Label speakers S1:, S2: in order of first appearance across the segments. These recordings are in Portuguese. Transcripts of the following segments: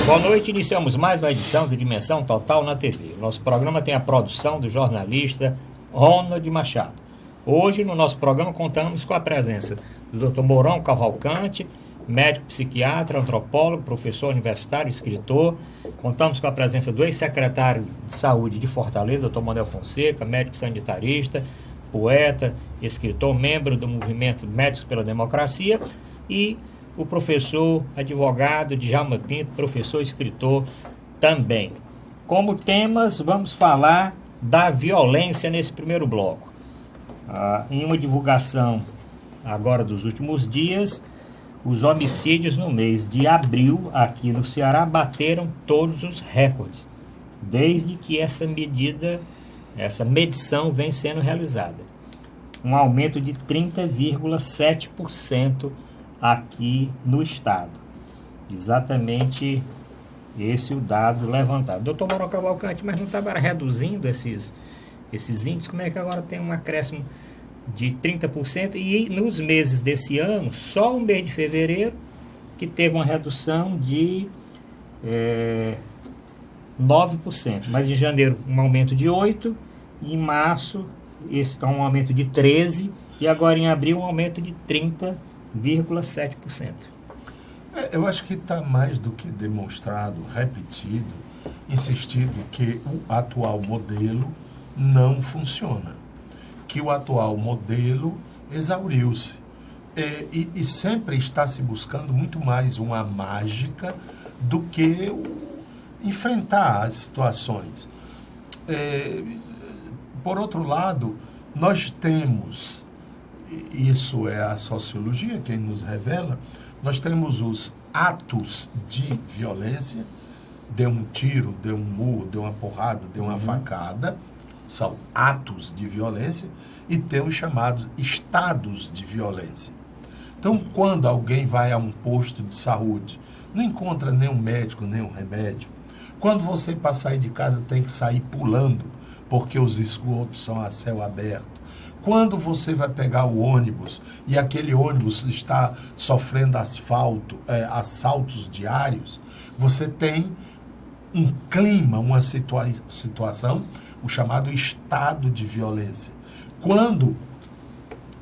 S1: Boa noite, iniciamos mais uma edição de Dimensão Total na TV. O nosso programa tem a produção do jornalista Ronald Machado. Hoje, no nosso programa, contamos com a presença do Dr. Mourão Cavalcante, médico psiquiatra, antropólogo, professor universitário, escritor. Contamos com a presença do ex-secretário de Saúde de Fortaleza, Dr. Manuel Fonseca, médico sanitarista, poeta, escritor, membro do movimento Médicos pela Democracia, e o professor advogado Djalma Pinto, professor escritor também. Como temas, vamos falar da violência nesse primeiro bloco. Em uma divulgação agora dos últimos dias, os homicídios no mês de abril aqui no Ceará bateram todos os recordes, desde que essa medição vem sendo realizada. Um aumento de 30,7% aqui no estado. Exatamente esse o dado levantado. Doutor Mourão Cavalcante, mas não estava reduzindo esses índices? Como é que agora tem um acréscimo de 30%? E nos meses desse ano, só o mês de fevereiro, que teve uma redução de 9%. Mas em janeiro, um aumento de 8%. E em março, esse é um aumento de 13%. E agora em abril, um aumento de 30,7%.
S2: Eu acho que está mais do que demonstrado, repetido, insistido que o atual modelo não funciona, que o atual modelo exauriu-se e sempre está se buscando muito mais uma mágica do que enfrentar as situações. Por outro lado, nós temos, isso é a sociologia quem nos revela, nós temos os atos de violência, deu um tiro, deu um murro, deu uma porrada, deu uma facada, são atos de violência, e tem os chamados estados de violência. Então, quando alguém vai a um posto de saúde, não encontra nenhum médico, nenhum remédio, quando você para sair de casa tem que sair pulando, porque os esgotos são a céu aberto, quando você vai pegar o ônibus e aquele ônibus está sofrendo assaltos diários, você tem um clima, uma situação, o chamado estado de violência. Quando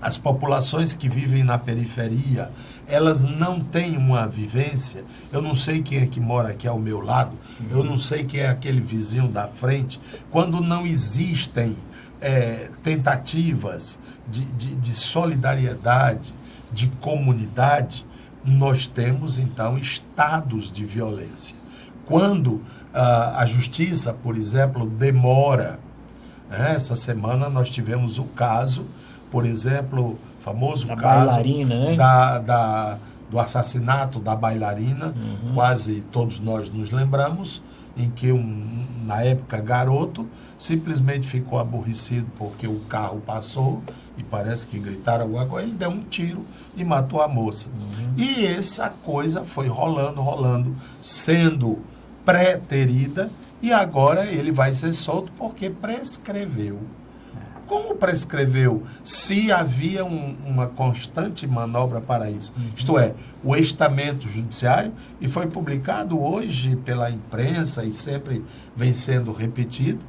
S2: as populações que vivem na periferia, elas não têm uma vivência, eu não sei quem é que mora aqui ao meu lado, eu não sei quem é aquele vizinho da frente, quando não existem tentativas de solidariedade, de comunidade, nós temos então estados de violência. Quando a justiça, por exemplo, demora, essa semana nós tivemos o caso, por exemplo, famoso
S1: da
S2: caso
S1: bailarina, né?
S2: do assassinato da bailarina, quase todos nós nos lembramos, em que na época garoto, simplesmente ficou aborrecido porque o carro passou e parece que gritaram alguma coisa, ele deu um tiro e matou a moça. E essa coisa foi rolando, sendo preterida, e agora ele vai ser solto porque prescreveu. Como prescreveu? Se havia uma constante manobra para isso. Isto é, o estamento judiciário, e foi publicado hoje pela imprensa e sempre vem sendo repetido,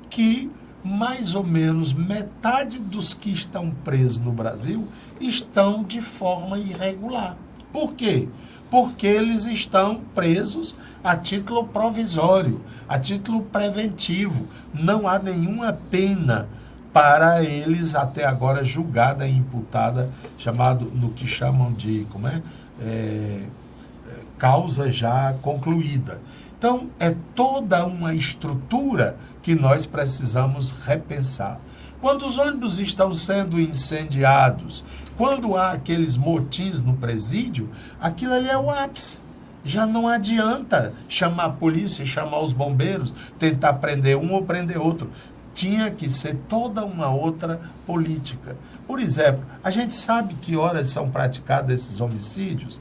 S2: que mais ou menos metade dos que estão presos no Brasil estão de forma irregular. Por quê? Porque eles estão presos a título provisório, a título preventivo. Não há nenhuma pena para eles até agora julgada e imputada, no que chamam de causa já concluída. Então, é toda uma estrutura que nós precisamos repensar. Quando os ônibus estão sendo incendiados, quando há aqueles motins no presídio, aquilo ali é o ápice. Já não adianta chamar a polícia, chamar os bombeiros, tentar prender um ou prender outro. Tinha que ser toda uma outra política. Por exemplo, a gente sabe que horas são praticados esses homicídios?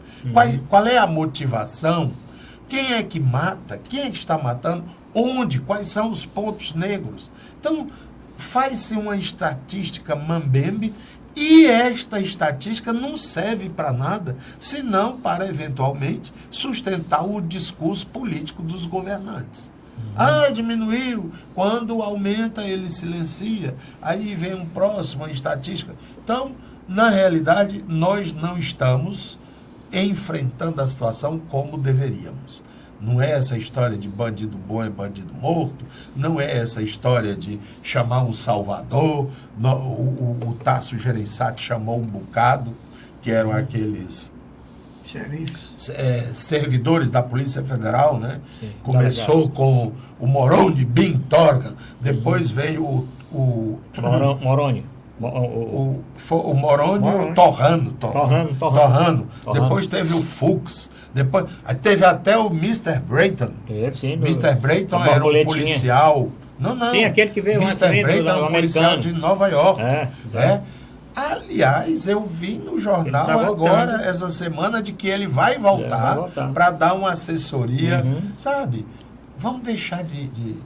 S2: Qual é a motivação? Quem é que mata? Quem é que está matando? Onde? Quais são os pontos negros? Então, faz-se uma estatística mambembe E esta estatística não serve para nada, senão para, eventualmente, sustentar o discurso político dos governantes. Diminuiu. Quando aumenta, ele silencia. Aí vem um próximo, a estatística. Então, na realidade, nós não estamos enfrentando a situação como deveríamos. Não é essa história de bandido bom é bandido morto, não é essa história de chamar um salvador. O Tasso Gereissati chamou um bocado, que eram aqueles servidores da Polícia Federal, né?
S1: Sim,
S2: começou com o Moroni Bin Torgan, depois veio o
S1: Moroni.
S2: O Moroni e o Torrano. Depois teve o Fuchs. Depois teve até o Mr. Brayton. Mr. Brayton era um policial. Não.
S1: Sim, aquele que veio antes
S2: Mr. Brayton era um policial
S1: americano
S2: de Nova York.
S1: É.
S2: Aliás, eu vi no jornal agora, essa semana, de que ele vai voltar para dar uma assessoria. Sabe? Vamos deixar de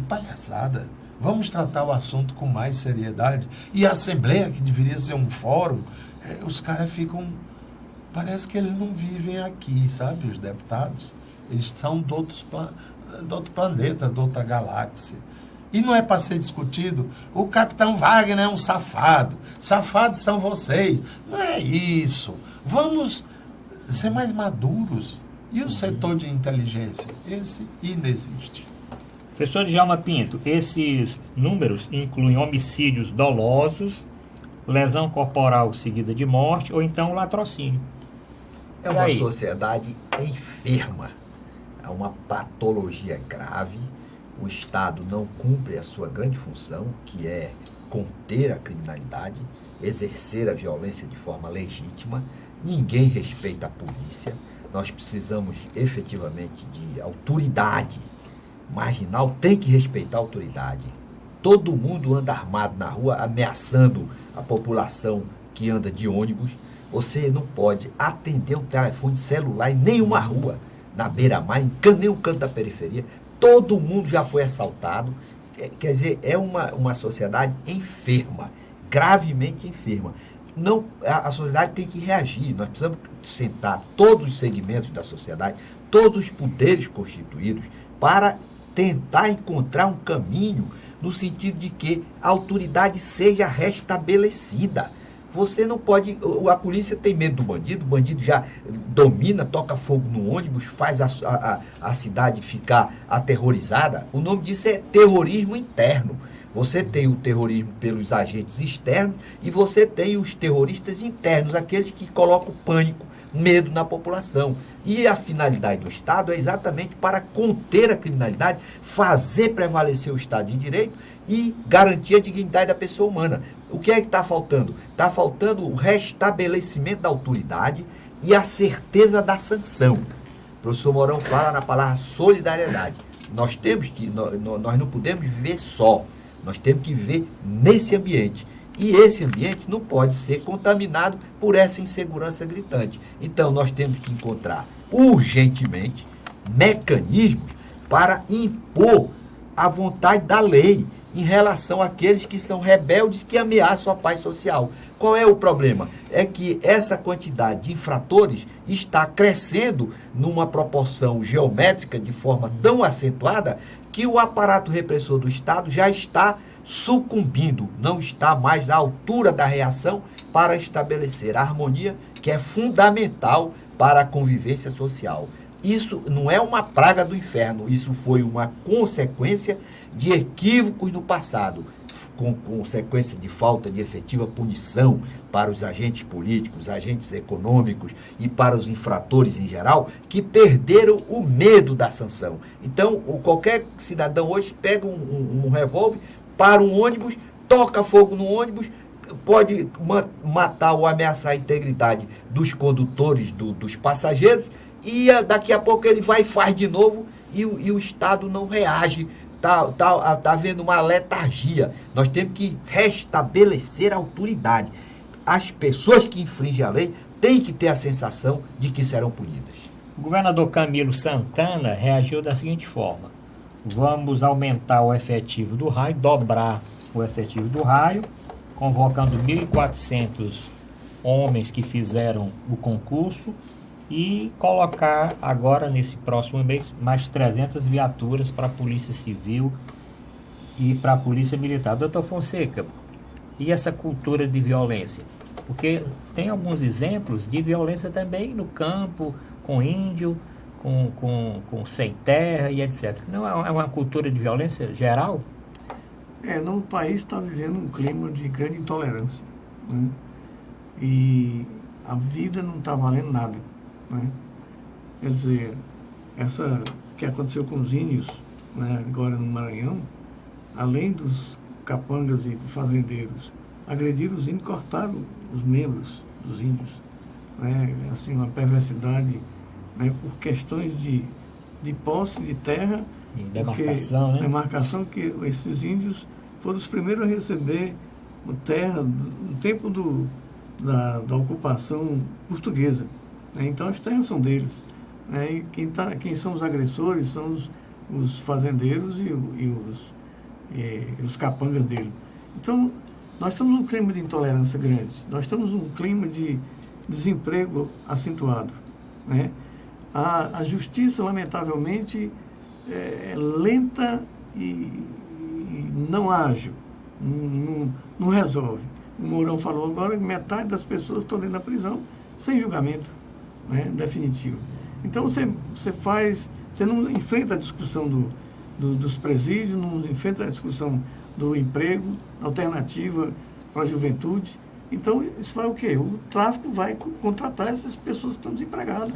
S2: palhaçada. Vamos tratar o assunto com mais seriedade. E a Assembleia, que deveria ser um fórum, os caras ficam... Parece que eles não vivem aqui, sabe? Os deputados. Eles são de outro planeta, de outra galáxia. E não é para ser discutido. O capitão Wagner é um safado. Safados são vocês. Não é isso. Vamos ser mais maduros. E o setor de inteligência? Esse inexiste.
S1: Professor Djalma Pinto, esses números incluem homicídios dolosos, lesão corporal seguida de morte ou então latrocínio.
S3: É uma sociedade enferma, é uma patologia grave. O Estado não cumpre a sua grande função, que é conter a criminalidade, exercer a violência de forma legítima. Ninguém respeita a polícia. Nós precisamos efetivamente de autoridade. Marginal tem que respeitar a autoridade. Todo mundo anda armado na rua, ameaçando a população que anda de ônibus. Você não pode atender um telefone celular em nenhuma rua, na beira-mar, em nenhum canto da periferia. Todo mundo já foi assaltado. Quer dizer, é uma sociedade enferma, gravemente enferma. Não, a sociedade tem que reagir. Nós precisamos sentar todos os segmentos da sociedade, todos os poderes constituídos, para tentar encontrar um caminho no sentido de que a autoridade seja restabelecida. Você não pode... A polícia tem medo do bandido, o bandido já domina, toca fogo no ônibus, faz a cidade ficar aterrorizada. O nome disso é terrorismo interno. Você tem o terrorismo pelos agentes externos e você tem os terroristas internos, aqueles que colocam pânico, medo na população. E a finalidade do Estado é exatamente para conter a criminalidade, fazer prevalecer o Estado de Direito e garantir a dignidade da pessoa humana. O que é que está faltando? Está faltando o restabelecimento da autoridade e a certeza da sanção. O professor Mourão fala na palavra solidariedade. Nós não podemos viver só. Nós temos que viver nesse ambiente. E esse ambiente não pode ser contaminado por essa insegurança gritante. Então, nós temos que encontrar urgentemente mecanismos para impor a vontade da lei em relação àqueles que são rebeldes, que ameaçam a paz social. Qual é o problema? É que essa quantidade de infratores está crescendo numa proporção geométrica de forma tão acentuada que o aparato repressor do Estado já está sucumbindo, não está mais à altura da reação para estabelecer a harmonia que é fundamental para a convivência social. Isso não é uma praga do inferno, isso foi uma consequência de equívocos no passado, com consequência de falta de efetiva punição para os agentes políticos, agentes econômicos e para os infratores em geral, que perderam o medo da sanção. Então, qualquer cidadão hoje pega um revólver, para um ônibus, toca fogo no ônibus, pode matar ou ameaçar a integridade dos condutores, dos passageiros, e daqui a pouco ele vai e faz de novo, e o Estado não reage. Está havendo uma letargia. Nós temos que restabelecer a autoridade. As pessoas que infringem a lei têm que ter a sensação de que serão punidas.
S1: O governador Camilo Santana reagiu da seguinte forma: vamos aumentar o efetivo do raio, dobrar o efetivo do raio, convocando 1.400 homens que fizeram o concurso e colocar agora, nesse próximo mês, mais 300 viaturas para a Polícia Civil e para a Polícia Militar. Doutor Fonseca, e essa cultura de violência? Porque tem alguns exemplos de violência também no campo, com índio, com sem terra e etc. Não é uma cultura de violência geral?
S4: No país está vivendo um clima de grande intolerância, né? E a vida não está valendo nada, né? Quer dizer, essa que aconteceu com os índios, né, agora no Maranhão, além dos capangas e dos fazendeiros agrediram os índios, cortaram os membros dos índios, né? Assim, uma perversidade, né, por questões de posse de terra,
S1: demarcação, né?
S4: Demarcação, que esses índios foram os primeiros a receber terra no tempo da ocupação portuguesa, né? Então as terras são deles, né? E quem são os agressores são os fazendeiros e os capangas dele. Então nós estamos num clima de intolerância grande, nós estamos num clima de desemprego acentuado, né? A justiça, lamentavelmente, é lenta e não ágil, não resolve. O Mourão falou agora que metade das pessoas estão dentro da prisão sem julgamento, né, definitivo. Então você não enfrenta a discussão dos presídios, não enfrenta a discussão do emprego, alternativa para a juventude. Então isso vai o quê? O tráfico vai contratar essas pessoas que estão desempregadas,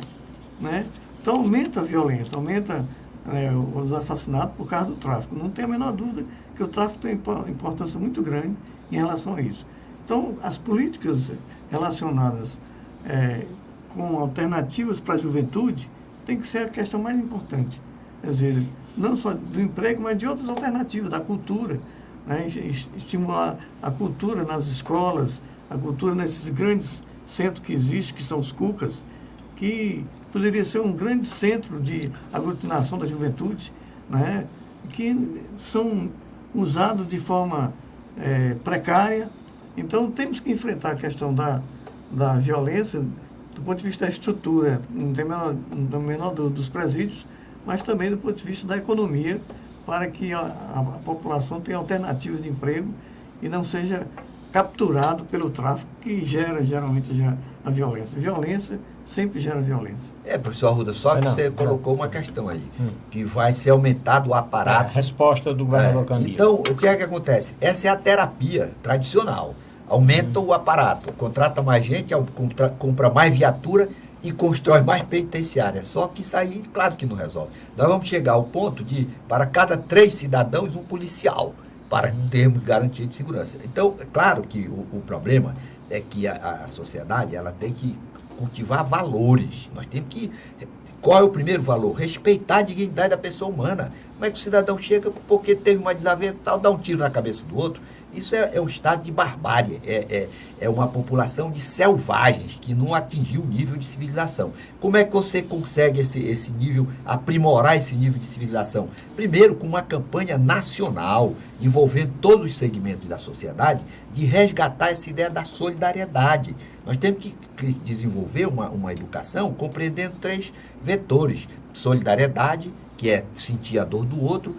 S4: né? Então aumenta a violência, aumenta os assassinatos por causa do tráfico. Não tem a menor dúvida que o tráfico tem importância muito grande em relação a isso. Então, as políticas relacionadas com alternativas para a juventude tem que ser a questão mais importante. Quer dizer, não só do emprego, mas de outras alternativas, da cultura, né? Estimular a cultura nas escolas, a cultura nesses grandes centros que existem, que são os CUCAs, que poderia ser um grande centro de aglutinação da juventude, né? Que são usados de forma precária. Então, temos que enfrentar a questão da violência do ponto de vista da estrutura, no menor dos presídios, mas também do ponto de vista da economia, para que a população tenha alternativas de emprego e não seja capturado pelo tráfico, que geralmente a violência. Violência sempre gera violência.
S3: Professor Arruda, só que você colocou uma questão aí, que vai ser aumentado o aparato.
S1: Resposta do governador Camilo.
S3: Então, o que é que acontece? Essa é a terapia tradicional. Aumenta o aparato, contrata mais gente, compra mais viatura e constrói mais penitenciária. Só que isso aí, claro que não resolve. Nós vamos chegar ao ponto de, para cada 3 cidadãos, um policial, para termos garantia de segurança. Então, é claro que o problema é que a sociedade ela tem que cultivar valores. Nós temos que... Qual é o primeiro valor? Respeitar a dignidade da pessoa humana. Como é que o cidadão chega porque teve uma desavença e tal, dá um tiro na cabeça do outro? Isso é um estado de barbárie, é uma população de selvagens que não atingiu o nível de civilização. Como é que você consegue esse nível, aprimorar esse nível de civilização? Primeiro, com uma campanha nacional, envolvendo todos os segmentos da sociedade, de resgatar essa ideia da solidariedade. Nós temos que desenvolver uma educação compreendendo 3 vetores: solidariedade, que é sentir a dor do outro,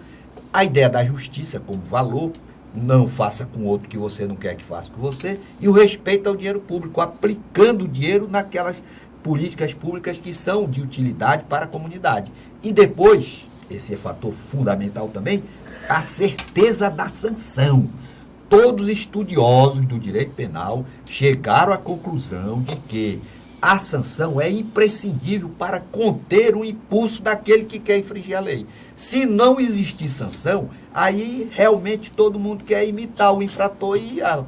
S3: a ideia da justiça como valor, não faça com o outro que você não quer que faça com você, e o respeito ao dinheiro público, aplicando o dinheiro naquelas políticas públicas que são de utilidade para a comunidade. E depois, esse é fator fundamental também, a certeza da sanção. Todos os estudiosos do direito penal chegaram à conclusão de que a sanção é imprescindível para conter o impulso daquele que quer infringir a lei. Se não existir sanção, aí realmente todo mundo quer imitar o infrator e a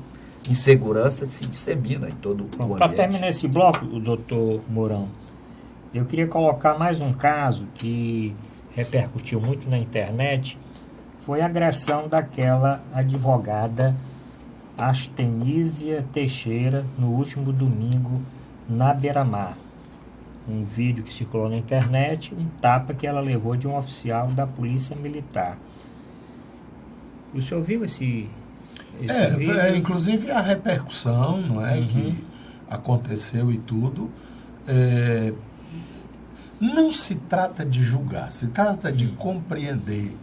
S3: insegurança se dissemina em todo o ambiente.
S1: Para terminar esse bloco, doutor Mourão, eu queria colocar mais um caso que repercutiu muito na internet. Foi a agressão daquela advogada Astenísia Teixeira no último domingo na Beira-Mar. Um vídeo que circulou na internet, um tapa que ela levou de um oficial da Polícia Militar. O senhor viu esse esse vídeo.
S2: Inclusive a repercussão, não é, que aconteceu e tudo. Não se trata de julgar, se trata de compreender.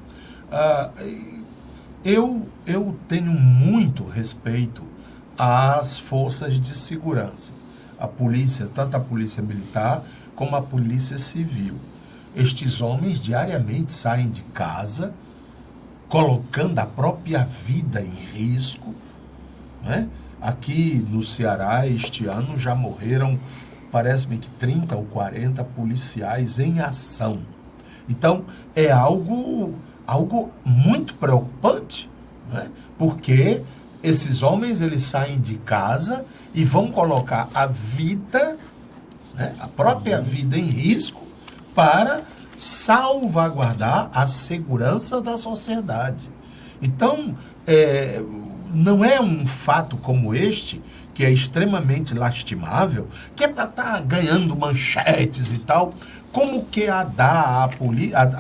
S2: Eu tenho muito respeito às forças de segurança, a polícia, tanto a polícia militar como a polícia civil. Estes homens diariamente saem de casa, colocando a própria vida em risco, né? Aqui no Ceará, este ano, já morreram, parece-me que 30 ou 40 policiais em ação. Então, é algo muito preocupante, né? Porque esses homens, eles saem de casa e vão colocar a vida, né, a própria vida em risco para salvaguardar a segurança da sociedade. Então, não é um fato como este, que é extremamente lastimável, que é para estar ganhando manchetes e tal, como que a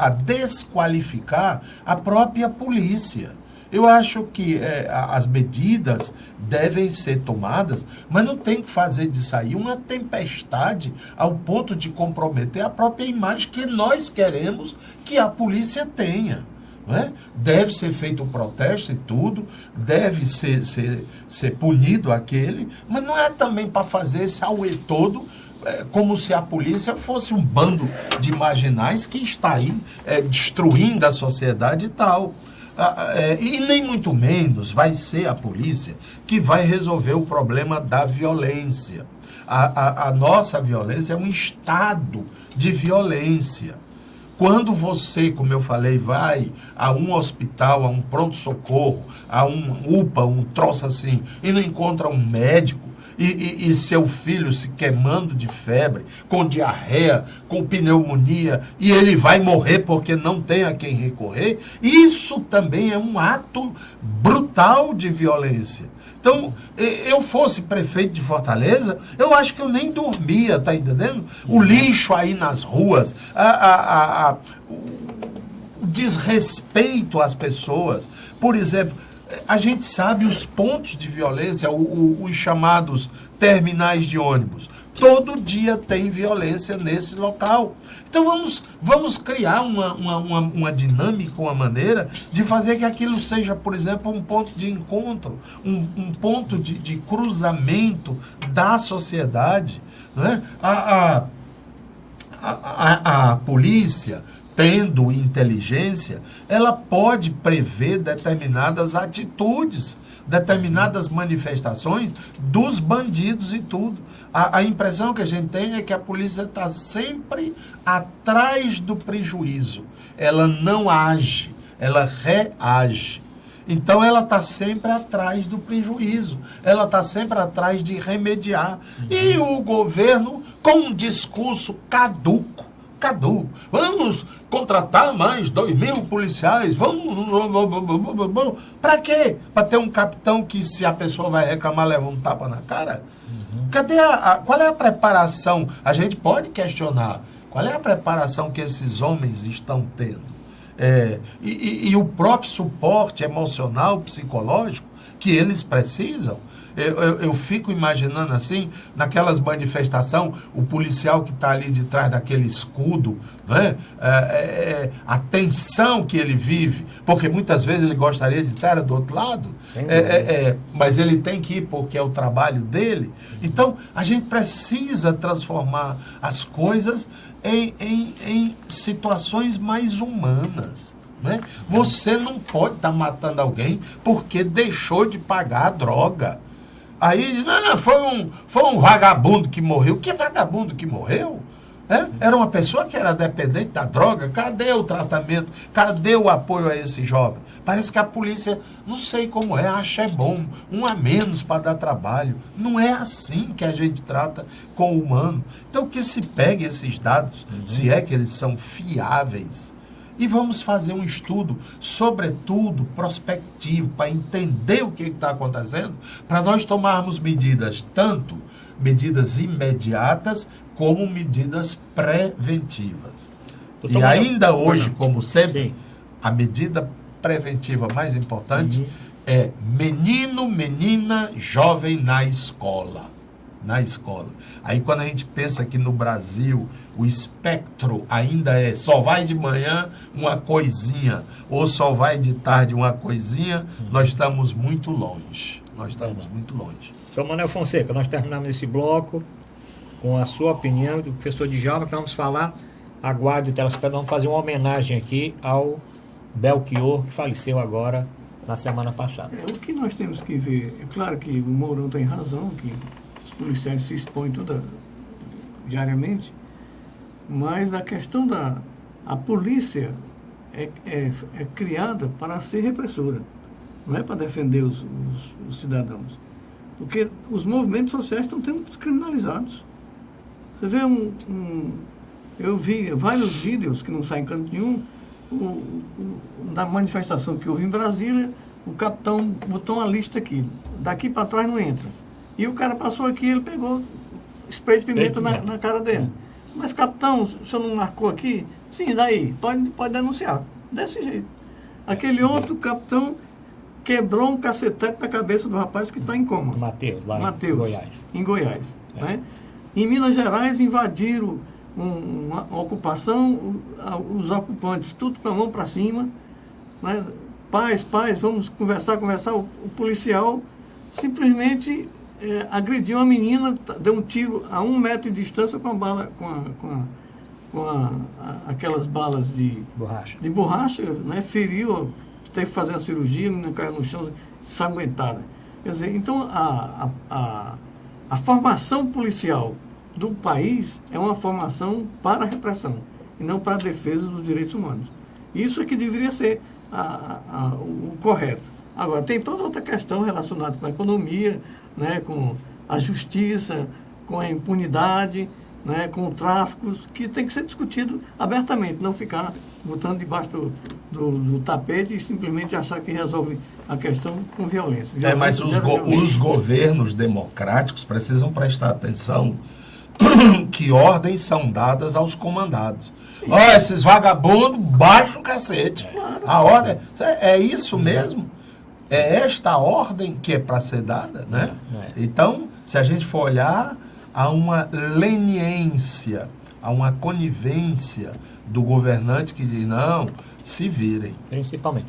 S2: desqualificar a própria polícia. Eu acho que as medidas devem ser tomadas, mas não tem que fazer disso aí uma tempestade ao ponto de comprometer a própria imagem que nós queremos que a polícia tenha. Não é? Deve ser feito o protesto e tudo, deve ser punido aquele, mas não é também para fazer esse auê todo, como se a polícia fosse um bando de marginais que está aí destruindo a sociedade e tal. E nem muito menos vai ser a polícia que vai resolver o problema da violência. A nossa violência é um estado de violência. Quando você, como eu falei, vai a um hospital, a um pronto-socorro, a um UPA, um troço assim, e não encontra um médico, e seu filho se queimando de febre, com diarreia, com pneumonia, e ele vai morrer porque não tem a quem recorrer, isso também é um ato brutal de violência. Então, eu fosse prefeito de Fortaleza, eu acho que eu nem dormia, tá entendendo? O lixo aí nas ruas, o desrespeito às pessoas. Por exemplo, a gente sabe os pontos de violência, os chamados terminais de ônibus. Todo dia tem violência nesse local. Então vamos criar uma dinâmica, uma maneira de fazer que aquilo seja, por exemplo, um ponto de encontro, um ponto de cruzamento da sociedade. Né? A polícia, tendo inteligência, ela pode prever determinadas atitudes, determinadas manifestações dos bandidos e tudo. A impressão que a gente tem é que a polícia está sempre atrás do prejuízo. Ela não age, ela reage. Então ela está sempre atrás do prejuízo, ela está sempre atrás de remediar. E o governo, com um discurso caduco, vamos contratar mais 2.000 policiais, vamos, para quê? Para ter um capitão que, se a pessoa vai reclamar, leva um tapa na cara? Cadê qual é a preparação? A gente pode questionar, qual é a preparação que esses homens estão tendo? E o próprio suporte emocional, psicológico que eles precisam. Eu fico imaginando assim, naquelas manifestações, o policial que está ali de trás daquele escudo, né? A tensão que ele vive, porque muitas vezes ele gostaria de estar do outro lado, mas ele tem que ir porque é o trabalho dele. Então, a gente precisa transformar as coisas em situações mais humanas. Né? Você não pode estar matando alguém porque deixou de pagar a droga. Aí, não, foi um vagabundo que morreu. Que vagabundo que morreu? Era uma pessoa que era dependente da droga. Cadê o tratamento? Cadê o apoio a esse jovem? Parece que a polícia, não sei como acha bom, um a menos para dar trabalho. Não é assim que a gente trata com o humano. Então, que se pegue esses dados, se é que eles são fiáveis, e vamos fazer um estudo, sobretudo prospectivo, para entender o que está acontecendo, para nós tomarmos medidas, tanto medidas imediatas, como medidas preventivas.
S1: Doutor,
S2: e ainda hoje, como sempre,
S1: sim,
S2: a medida preventiva mais importante, é menino, menina, jovem na escola. Na escola. Aí quando a gente pensa que no Brasil o espectro ainda é só vai de manhã uma coisinha ou só vai de tarde uma coisinha, nós estamos muito longe. Nós estamos muito longe.
S1: Então, Manuel Fonseca, nós terminamos esse bloco com a sua opinião do professor Djalma, que vamos falar, aguarde o telespectador, vamos fazer uma homenagem aqui ao Belchior, que faleceu agora na semana passada.
S4: O que nós temos que ver, é claro que o Mourão tem razão, que os policiais se expõem diariamente, mas a questão a polícia é criada para ser repressora, não é para defender os cidadãos. Porque os movimentos sociais estão sendo criminalizados. Você vê eu vi vários vídeos que não saem em canto nenhum, na manifestação que houve em Brasília, o capitão botou uma lista aqui, daqui para trás não entra. E o cara passou aqui, ele pegou spray de pimenta na cara dele. Mas, capitão, o senhor não marcou aqui? Sim, daí, pode denunciar. Desse jeito. Aquele outro capitão quebrou um cacetete na cabeça do rapaz que está em coma.
S1: Mateus, lá em Goiás.
S4: Em Goiás. Né? Em Minas Gerais, invadiram uma ocupação, os ocupantes, tudo com a mão para cima. Né? Paz, vamos conversar. O policial simplesmente agrediu a menina, deu um tiro a 1 metro de distância com a bala, aquelas balas de borracha, né? Feriu, teve que fazer a cirurgia, a menina caiu no chão, sanguentada. Quer dizer, então a formação policial do país é uma formação para a repressão e não para a defesa dos direitos humanos. Isso é que deveria ser o correto. Agora, tem toda outra questão relacionada com a economia, né, com a justiça, com a impunidade, né, com o tráfico, que tem que ser discutido abertamente, não ficar botando debaixo do tapete e simplesmente achar que resolve a questão com violência.
S2: Mas os governos democráticos precisam prestar atenção que ordens são dadas aos comandados. Esses vagabundos, baixa o cacete. Claro. A ordem é isso mesmo? É esta a ordem que é para ser dada, né? Então, se a gente for olhar, há uma leniência, há uma conivência do governante que diz, não, se virem.
S1: Principalmente.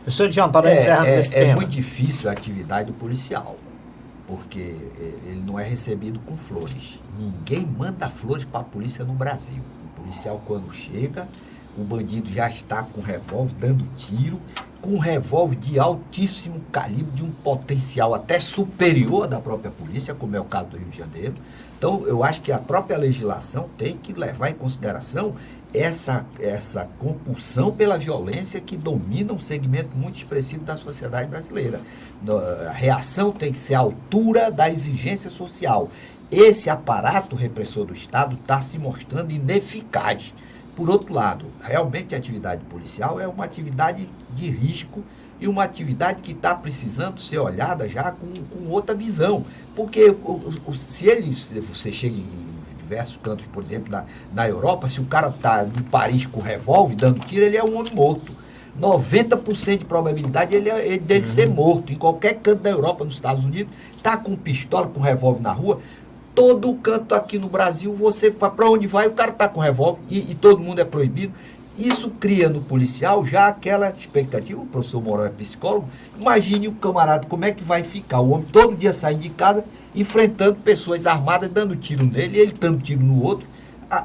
S1: Professor Djalma, para encerrarmos esse tema.
S3: É muito difícil a atividade do policial, porque ele não é recebido com flores. Ninguém manda flores para a polícia no Brasil. O policial, quando chega, o bandido já está com revólver, dando tiro, com um revólver de altíssimo calibre, de um potencial até superior da própria polícia, como é o caso do Rio de Janeiro. Então, eu acho que a própria legislação tem que levar em consideração essa compulsão pela violência que domina um segmento muito expressivo da sociedade brasileira. A reação tem que ser à altura da exigência social. Esse aparato repressor do Estado está se mostrando ineficaz. Por outro lado, realmente a atividade policial é uma atividade de risco e uma atividade que está precisando ser olhada já com outra visão. Porque se você chega em diversos cantos, por exemplo, na Europa, se o cara está em Paris com revólver dando tiro, ele é um homem morto. 90% de probabilidade dele ser morto. Em qualquer canto da Europa, nos Estados Unidos, está com pistola, com revólver na rua. Todo canto aqui no Brasil, você para onde vai, o cara está com revólver e todo mundo é proibido. Isso cria no policial já aquela expectativa. O professor Mourão é psicólogo. Imagine o camarada, como é que vai ficar o homem todo dia saindo de casa, enfrentando pessoas armadas, dando tiro nele, ele dando tiro no outro.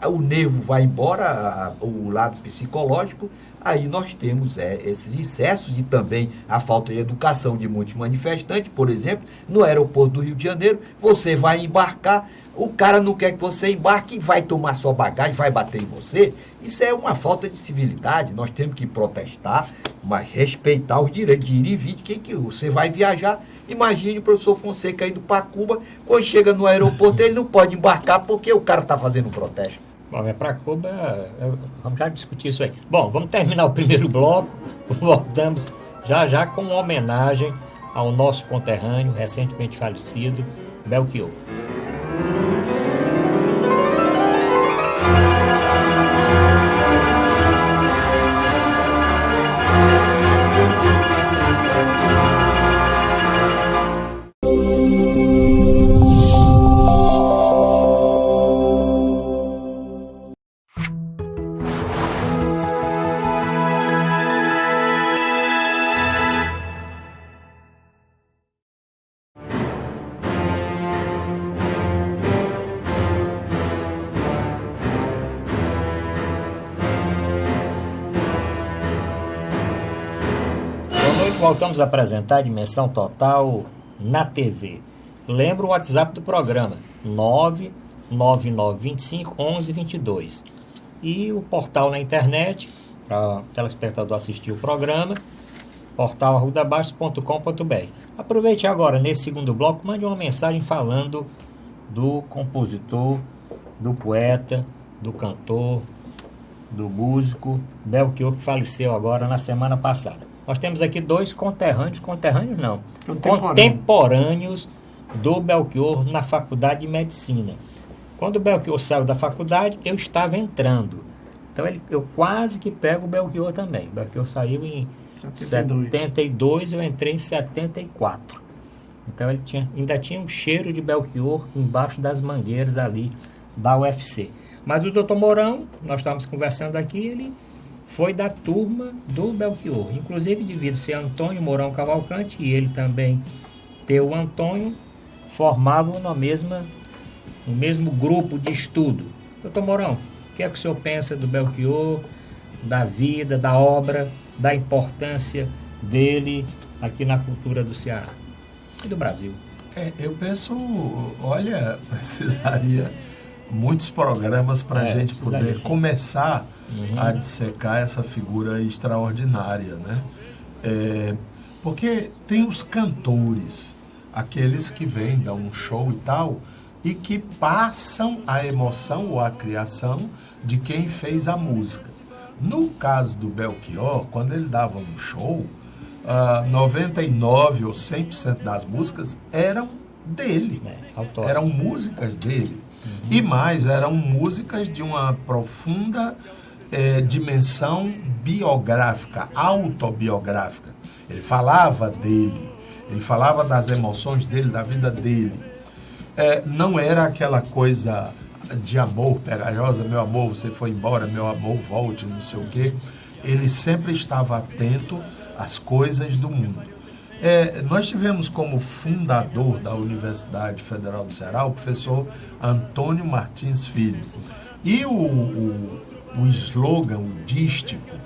S3: O nervo vai embora, o lado psicológico. Aí nós temos esses excessos e também a falta de educação de muitos manifestantes. Por exemplo, no aeroporto do Rio de Janeiro, você vai embarcar, o cara não quer que você embarque, vai tomar sua bagagem, vai bater em você. Isso é uma falta de civilidade. Nós temos que protestar, mas respeitar os direitos de ir e vir. Que você vai viajar. Imagine o professor Fonseca indo para Cuba, quando chega no aeroporto, ele não pode embarcar porque o cara está fazendo um protesto.
S1: Bom, para Cuba, vamos já discutir isso aí. Bom, vamos terminar o primeiro bloco, voltamos já com uma homenagem ao nosso conterrâneo, recentemente falecido, Belchior. gente, voltamos a apresentar a Dimensão Total na TV. Lembra o WhatsApp do programa, 999251122. E o portal na internet, para o telespectador assistir o programa, portal@arrudabaixo.com.br. Aproveite agora, nesse segundo bloco, mande uma mensagem falando do compositor, do poeta, do cantor, do músico Belchior, que faleceu agora na semana passada. Nós temos aqui dois contemporâneos do Belchior na Faculdade de Medicina. Quando o Belchior saiu da faculdade, eu estava entrando. Então eu quase que pego o Belchior também. O Belchior saiu em 72, eu entrei em 74. Então ele ainda tinha um cheiro de Belchior embaixo das mangueiras ali da UFC. Mas o Dr. Mourão, nós estávamos conversando aqui, ele foi da turma do Belchior. Inclusive, devido ser Antônio Mourão Cavalcante e ele também ter o Antônio, formavam no mesmo grupo de estudo. Dr. Mourão, o que é que o senhor pensa do Belchior, da vida, da obra, da importância dele aqui na cultura do Ceará e do Brasil?
S2: Eu penso, olha, precisaria muitos programas para a gente poder começar a dissecar essa figura extraordinária, né? Porque tem os cantores, aqueles que vêm, dão um show e tal, e que passam a emoção ou a criação de quem fez a música. No caso do Belchior, quando ele dava um show, 99 ou 100% das músicas eram dele, eram músicas dele. E mais, eram músicas de uma profunda dimensão biográfica, autobiográfica. Ele falava dele, ele falava das emoções dele, da vida dele. Não era aquela coisa de amor pegajosa, meu amor, você foi embora, meu amor, volte, não sei o quê. Ele sempre estava atento às coisas do mundo. Nós tivemos como fundador da Universidade Federal do Ceará o professor Antônio Martins Filho. E o slogan, o dístico,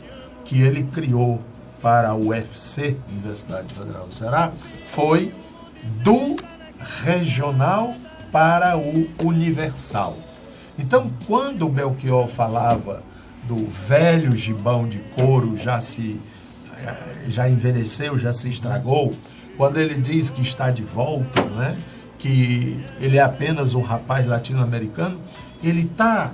S2: que ele criou para a UFC, Universidade Federal do Ceará, foi do regional para o universal. Então, quando o Belchior falava do velho gibão de couro já envelheceu, já se estragou, quando ele diz que está de volta, né, que ele é apenas um rapaz latino-americano, ele está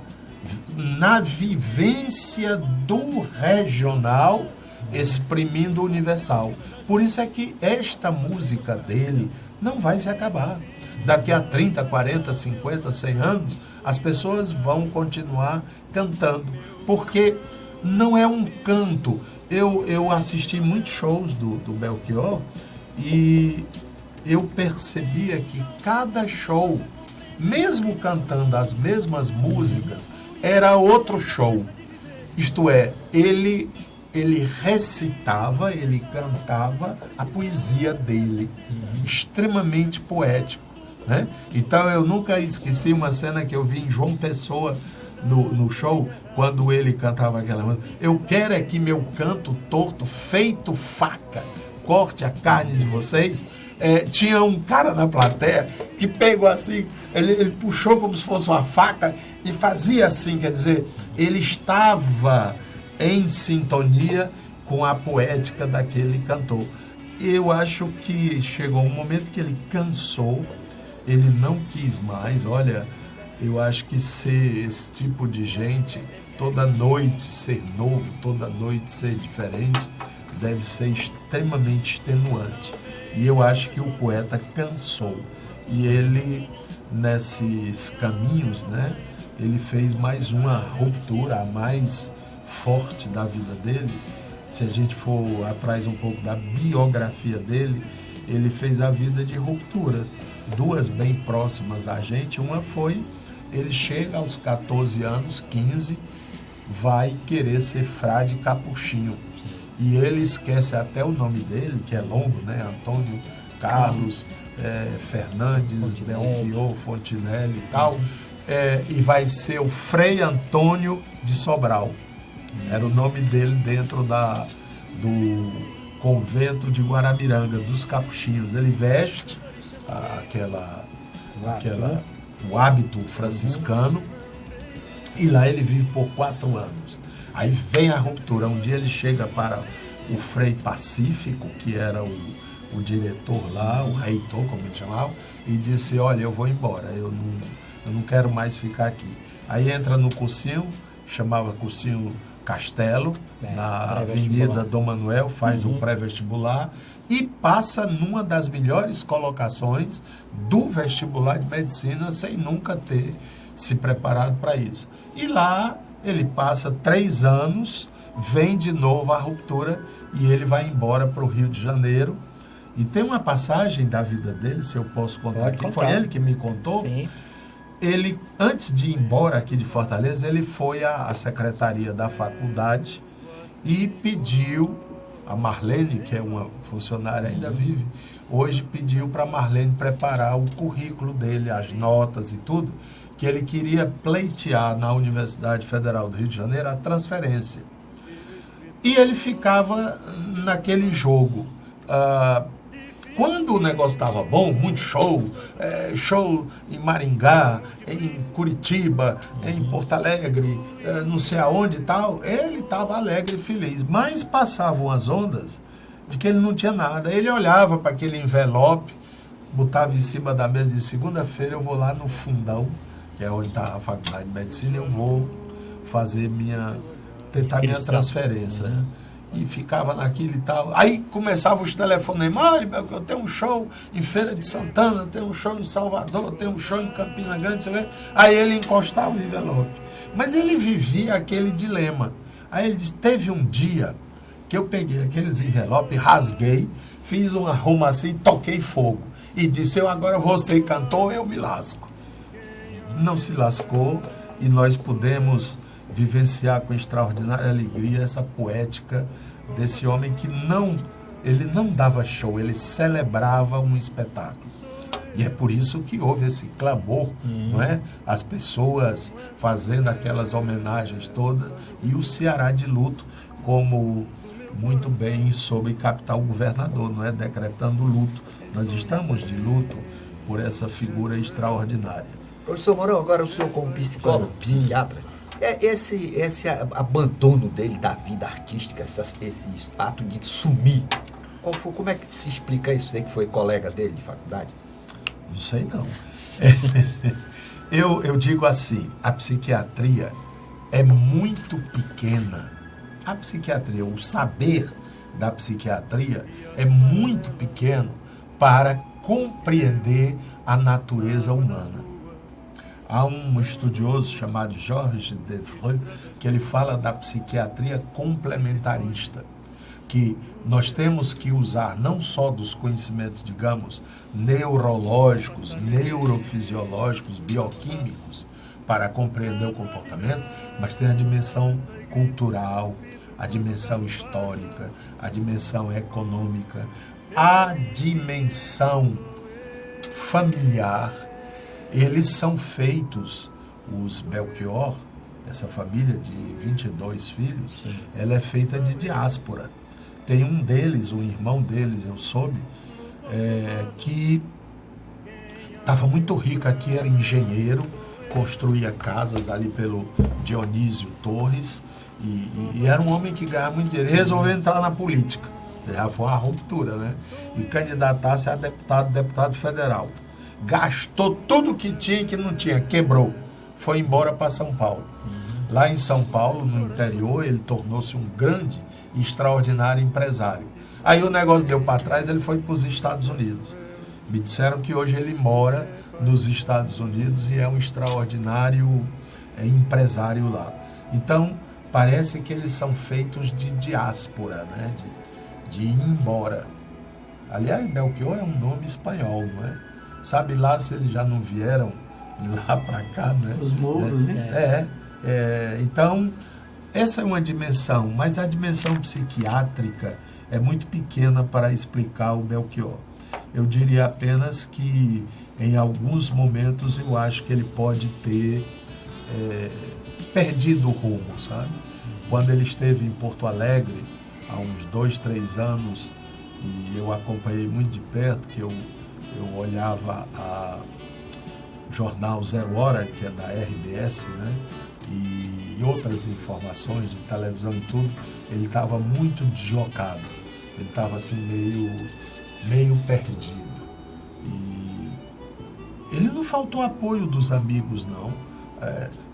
S2: na vivência do regional exprimindo o universal. Por isso é que esta música dele não vai se acabar. Daqui a 30, 40, 50, 100 anos, as pessoas vão continuar cantando, porque não é um canto. Eu assisti muitos shows do Belchior e eu percebia que cada show, mesmo cantando as mesmas músicas, era outro show. Isto é, ele recitava, ele cantava a poesia dele, extremamente poético, né? Então eu nunca esqueci uma cena que eu vi em João Pessoa, no show, quando ele cantava aquela música: eu quero é que meu canto torto, feito faca, corte a carne de vocês. Tinha um cara na plateia que pegou assim, ele puxou como se fosse uma faca e fazia assim, quer dizer, ele estava em sintonia com a poética daquele cantor. Eu acho que chegou um momento que ele cansou, ele não quis mais. Olha, eu acho que ser esse tipo de gente, toda noite ser novo, toda noite ser diferente, deve ser extremamente extenuante. E eu acho que o poeta cansou. E ele, nesses caminhos, né, ele fez mais uma ruptura, a mais forte da vida dele. Se a gente for atrás um pouco da biografia dele, ele fez a vida de rupturas. Duas bem próximas a gente. Uma foi, ele chega aos 14 anos, 15, vai querer ser frade capuchinho. E ele esquece até o nome dele, que é longo, né? Antônio Carlos Fernandes, Belchior, Fontinelli e tal. E vai ser o Frei Antônio de Sobral. Era o nome dele dentro do convento de Guaramiranga, dos Capuchinhos. Ele veste o hábito franciscano, e lá ele vive por 4 anos. Aí vem a ruptura. Um dia ele chega para o Frei Pacífico, que era o diretor lá, o reitor, como ele chamava, e disse: olha, eu vou embora, eu não quero mais ficar aqui. Aí entra no cursinho, chamava cursinho Castelo, na Avenida Dom Manuel, faz o pré-vestibular e passa numa das melhores colocações do vestibular de medicina, sem nunca ter se preparado para isso. E lá ele passa 3 anos, vem de novo a ruptura e ele vai embora para o Rio de Janeiro. E tem uma passagem da vida dele, se eu posso contar aqui, foi ele que me contou.
S1: Sim.
S2: Ele, antes de ir embora aqui de Fortaleza, ele foi à secretaria da faculdade e pediu a Marlene, que é uma funcionária, ainda vive, hoje pediu para a Marlene preparar o currículo dele, as notas e tudo, que ele queria pleitear na Universidade Federal do Rio de Janeiro a transferência. E ele ficava naquele jogo. Quando o negócio estava bom, muito show em Maringá, em Curitiba, em Porto Alegre, não sei aonde e tal, ele estava alegre e feliz. Mas passavam as ondas de que ele não tinha nada. Ele olhava para aquele envelope, botava em cima da mesa de segunda-feira, eu vou lá no fundão, que é onde está a faculdade de medicina, eu vou fazer tentar minha transferência, né? E ficava naquilo e tal. Aí começava os telefonemas: olha, eu tenho um show em Feira de Santana, tenho um show em Salvador, tenho um show em Campina Grande, sei lá. Aí ele encostava o envelope. Mas ele vivia aquele dilema. Aí ele disse: teve um dia que eu peguei aqueles envelopes, rasguei, fiz uma arruma assim, toquei fogo. E disse: eu agora vou ser cantor, eu me lasco. Não se lascou e nós pudemos vivenciar com extraordinária alegria essa poética desse homem que ele não dava show, ele celebrava um espetáculo. E é por isso que houve esse clamor, não é? As pessoas fazendo aquelas homenagens todas, e o Ceará de luto, como muito bem soube captar o governador, não é? Decretando luto. Nós estamos de luto por essa figura extraordinária.
S3: Professor Mourão, agora o senhor como psicólogo, psiquiatra, esse abandono dele da vida artística, esse ato de sumir, como é que se explica isso aí, que foi colega dele de faculdade?
S2: Não sei não. Eu digo assim, a psiquiatria é muito pequena. A psiquiatria, o saber da psiquiatria é muito pequeno para compreender a natureza humana. Há um estudioso chamado Georges Devreux que ele fala da psiquiatria complementarista, que nós temos que usar não só dos conhecimentos, digamos, neurológicos, neurofisiológicos, bioquímicos, para compreender o comportamento, mas tem a dimensão cultural, a dimensão histórica, a dimensão econômica, a dimensão familiar. Eles são feitos, os Belchior, essa família de 22 filhos, sim, ela é feita de diáspora. Tem um deles, um irmão deles, eu soube, que estava muito rico aqui, era engenheiro, construía casas ali pelo Dionísio Torres, e era um homem que ganhava muito dinheiro. Resolveu entrar na política, já foi uma ruptura, né? E candidatar-se a deputado federal. Gastou tudo que tinha e que não tinha, quebrou, foi embora para São Paulo. Lá em São Paulo, no interior, ele tornou-se um grande e extraordinário empresário. Aí o negócio deu para trás, ele foi para os Estados Unidos. Me disseram que hoje ele mora nos Estados Unidos e é um extraordinário empresário lá. Então, parece que eles são feitos de diáspora, né? de ir embora. Aliás, Belchior é um nome espanhol, não é? Sabe lá se eles já não vieram de lá para cá, né?
S4: Os mouros, né?
S2: Então, essa é uma dimensão, mas a dimensão psiquiátrica é muito pequena para explicar o Belchior. Eu diria apenas que, em alguns momentos, eu acho que ele pode ter perdido o rumo, sabe? Quando ele esteve em Porto Alegre, há uns 2, 3 anos, e eu acompanhei muito de perto, que eu olhava o jornal Zero Hora, que é da RBS, né? E outras informações de televisão e tudo, ele estava muito deslocado, ele estava assim meio perdido. E ele não faltou apoio dos amigos, não.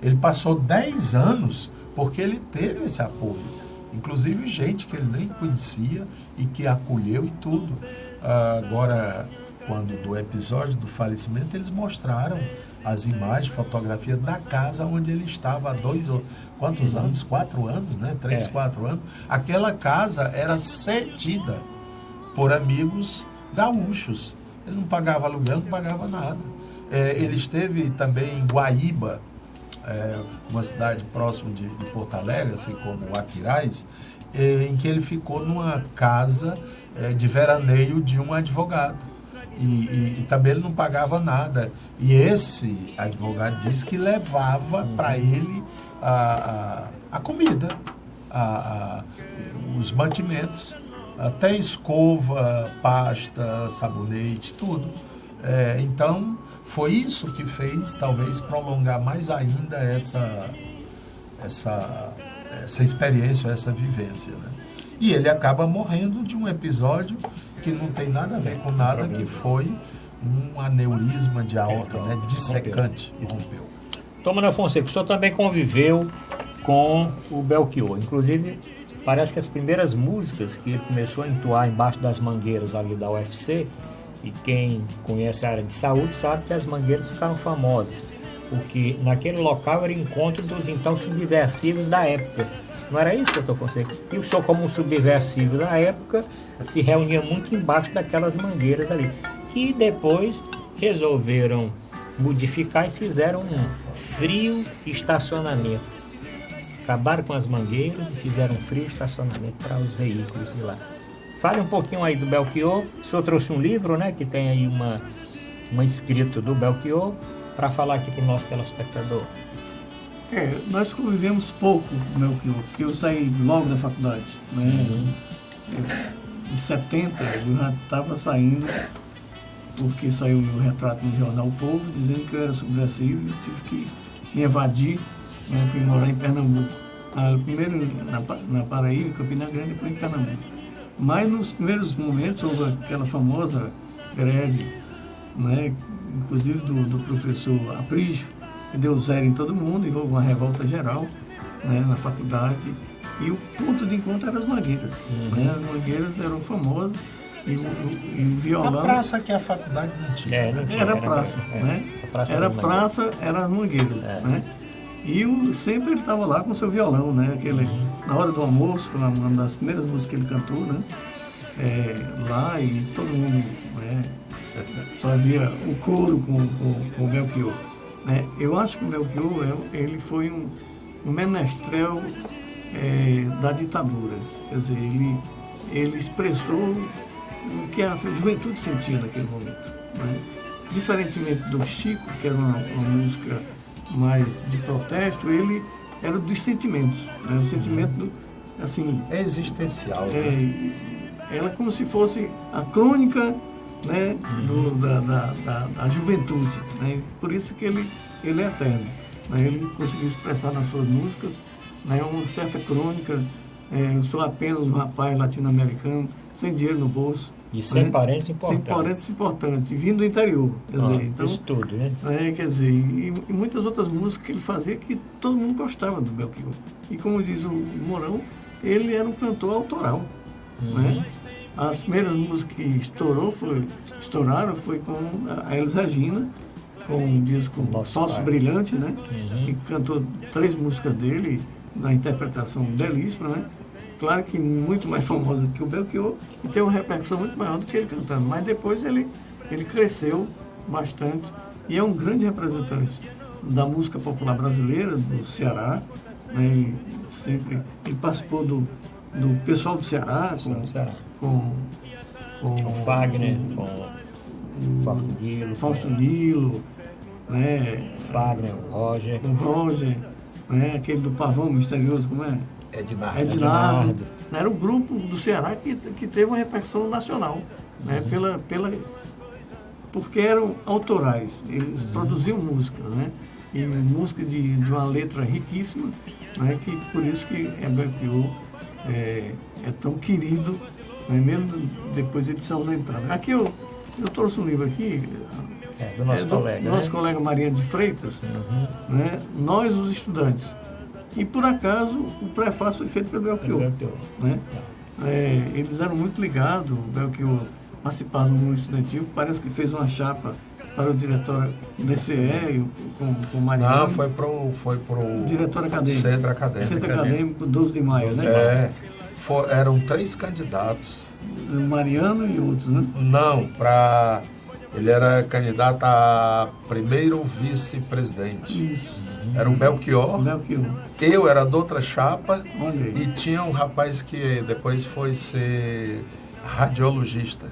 S2: Ele passou 10 anos porque ele teve esse apoio. Inclusive gente que ele nem conhecia e que acolheu e tudo. Agora, quando do episódio do falecimento, eles mostraram as imagens, fotografias da casa onde ele estava há quantos anos? 4 anos, né? 3, 4 anos. Aquela casa era cedida por amigos gaúchos. Ele não pagava aluguel, não pagava nada. Ele esteve também em Guaíba, uma cidade próxima de Porto Alegre, assim como Aquiraz, em que ele ficou numa casa de veraneio de um advogado. E também ele não pagava nada. E esse advogado disse que levava para ele a comida, os mantimentos, até escova, pasta, sabonete, tudo. Então, foi isso que fez, talvez, prolongar mais ainda essa experiência, essa vivência, né? E ele acaba morrendo de um episódio que não tem nada a ver com nada, que foi um aneurisma de aorta, né? Dissecante. Rompeu.
S1: Tom Manuel Fonseca, o senhor também conviveu com o Belchior. Inclusive, parece que as primeiras músicas que ele começou a entoar embaixo das mangueiras ali da UFC, e quem conhece a área de saúde sabe que as mangueiras ficaram famosas, porque naquele local era o encontro dos então subversivos da época. Não era isso, doutor Fonseca? E o senhor, como um subversivo da época, se reunia muito embaixo daquelas mangueiras ali, que depois resolveram modificar e fizeram um frio estacionamento. Acabaram com as mangueiras e fizeram um frio estacionamento para os veículos de lá. Fale um pouquinho aí do Belchior. O senhor trouxe um livro, né, que tem aí uma escrita do Belchior, para falar aqui para o nosso telespectador.
S4: Nós convivemos pouco com o Belchior, porque eu saí logo da faculdade, né? Em 70 eu já estava saindo, porque saiu o meu retrato no jornal O Povo, dizendo que eu era subversivo, e eu tive que me evadir, né? Fui morar em Pernambuco. Primeiro na Paraíba, em Campina Grande, depois em Pernambuco. Mas nos primeiros momentos houve aquela famosa greve, né? Inclusive do professor Aprígio, que deu zero em todo mundo, e houve uma revolta geral, né, na faculdade, e o ponto de encontro eram as mangueiras. Né? As mangueiras eram famosas, e o violão...
S2: A praça que a faculdade não tinha.
S1: Não tinha,
S4: era praça, né? Era praça, eram as mangueiras, né? E sempre ele estava lá com o seu violão, né? Na hora do almoço, uma das primeiras músicas que ele cantou, né? Lá, e todo mundo, né, fazia o coro com o Belchior. Né? Eu acho que o Belchior ele foi um menestrel da ditadura. Quer dizer, ele expressou o que a juventude sentia naquele momento. Né? Diferentemente do Chico, que era uma música mais de protesto, ele era dos sentimentos. Né? O sentimento, assim...
S2: existencial.
S4: Ela como se fosse a crônica, né, da juventude. Né? Por isso que ele é eterno. Né? Ele conseguiu expressar nas suas músicas, né, uma certa crônica. Eu sou apenas um rapaz latino-americano, sem dinheiro no bolso.
S1: E sem parentes importantes.
S4: Sem parentes importantes, vindo do interior. Quer dizer, então,
S1: isso tudo, né?
S4: Quer dizer, e muitas outras músicas que ele fazia que todo mundo gostava do Belchior. E como diz o Mourão, ele era um cantor autoral. Né? As primeiras músicas que estouraram foi com a Elis Regina, com um disco Falso Brilhante, né? Que cantou 3 músicas dele, na interpretação belíssima, né? Claro que muito mais famosa do que o Belchior, e tem uma repercussão muito maior do que ele cantando. Mas depois ele cresceu bastante e é um grande representante da música popular brasileira, do Ceará. Né? Ele participou do pessoal do Ceará, com
S1: o Fagner, com o
S4: Fausto Nilo, né?
S1: Fagner, o Roger,
S4: né? Aquele do Pavão Misterioso, como é?
S3: Ednardo.
S4: Era um grupo do Ceará que teve uma repercussão nacional, né? Porque eram autorais, eles produziam música, né? E música de uma letra riquíssima, né? Que por isso que Belchior é tão querido, né? Mesmo depois de se ausentando. Aqui eu trouxe um livro aqui,
S1: do nosso colega,
S4: nosso colega Mariano de Freitas, né? Nós, os Estudantes. E por acaso o prefácio foi feito pelo Belchior. Né? Eles eram muito ligados, o Belchior participava do mundo estudantil, parece que fez uma chapa para o diretor do DCE com o Mariano.
S2: Não, foi pro
S4: diretor acadêmico.
S2: Centro Acadêmico.
S4: Centro Acadêmico, 12 de maio, né?
S2: Eram 3 candidatos.
S4: O Mariano e outros, né?
S2: Não, ele era candidato a primeiro vice-presidente.
S4: Isso.
S2: Era o Belchior. Eu era de outra chapa. E tinha um rapaz que depois foi ser radiologista.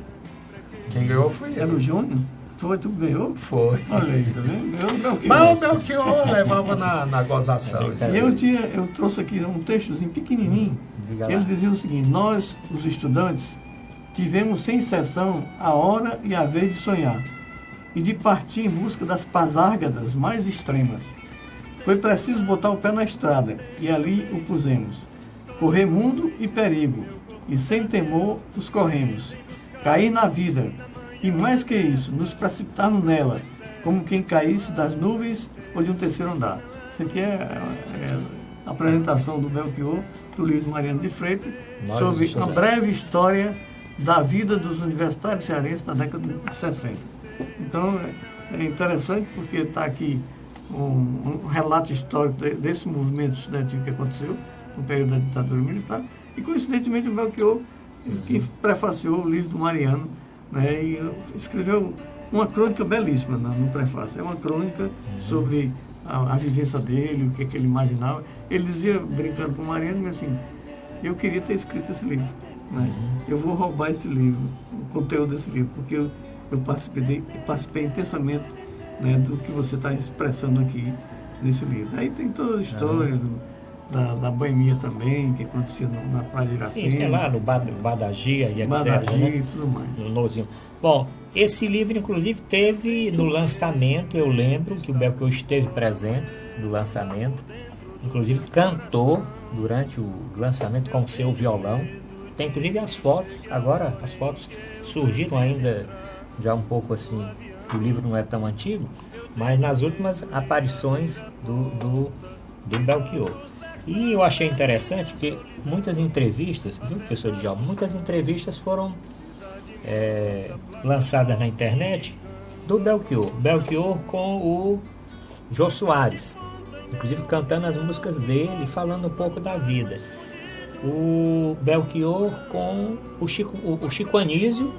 S2: Quem ganhou foi eu.
S4: Era o Júnior? Tu ganhou?
S2: Foi.
S4: Olha aí, tá vendo? Ganhou o Belchior.
S2: Mas o Belchior levava na gozação.
S4: Eu trouxe aqui um textozinho pequenininho. Ele dizia o seguinte: nós, os estudantes, tivemos sem exceção a hora e a vez de sonhar e de partir em busca das pasárgadas mais extremas. Foi preciso botar o pé na estrada e ali o pusemos. Correr mundo e perigo, e sem temor os corremos. Cair na vida, e mais que isso, nos precipitarmos nela, como quem caísse das nuvens ou de um terceiro andar. Isso aqui é a apresentação do Belchior, do livro de Mariano de Freitas, sobre uma breve história da vida dos universitários cearenses na década de 60. Então, é interessante porque está aqui um relato histórico desse movimento estudantil que aconteceu no período da ditadura militar, e coincidentemente o Belchior, que prefaciou o livro do Mariano, né, e escreveu uma crônica belíssima no prefácio. É uma crônica sobre a vivência dele, o que ele imaginava. Ele dizia, brincando com o Mariano, assim: eu queria ter escrito esse livro, né? Eu vou roubar esse livro, o conteúdo desse livro, porque eu participei intensamente, né, do que você está expressando aqui nesse livro. Aí tem toda a história da boemia também, que acontecia na Praia de Iracema.
S1: Sim, tem lá no Badagia e etc.
S4: Badagia,
S1: né?
S4: e tudo mais.
S1: No Nozinho. Bom, esse livro, inclusive, teve no lançamento, eu lembro que o Belchior esteve presente no lançamento, inclusive cantou durante o lançamento com o seu violão. Tem inclusive as fotos, agora as fotos surgiram ainda já um pouco assim, o livro não é tão antigo, mas nas últimas aparições do Belchior. E eu achei interessante que muitas entrevistas, viu, professor Djalma, muitas entrevistas foram lançadas na internet do Belchior com o Jô Soares, inclusive cantando as músicas dele, falando um pouco da vida. O Belchior com o Chico Anísio,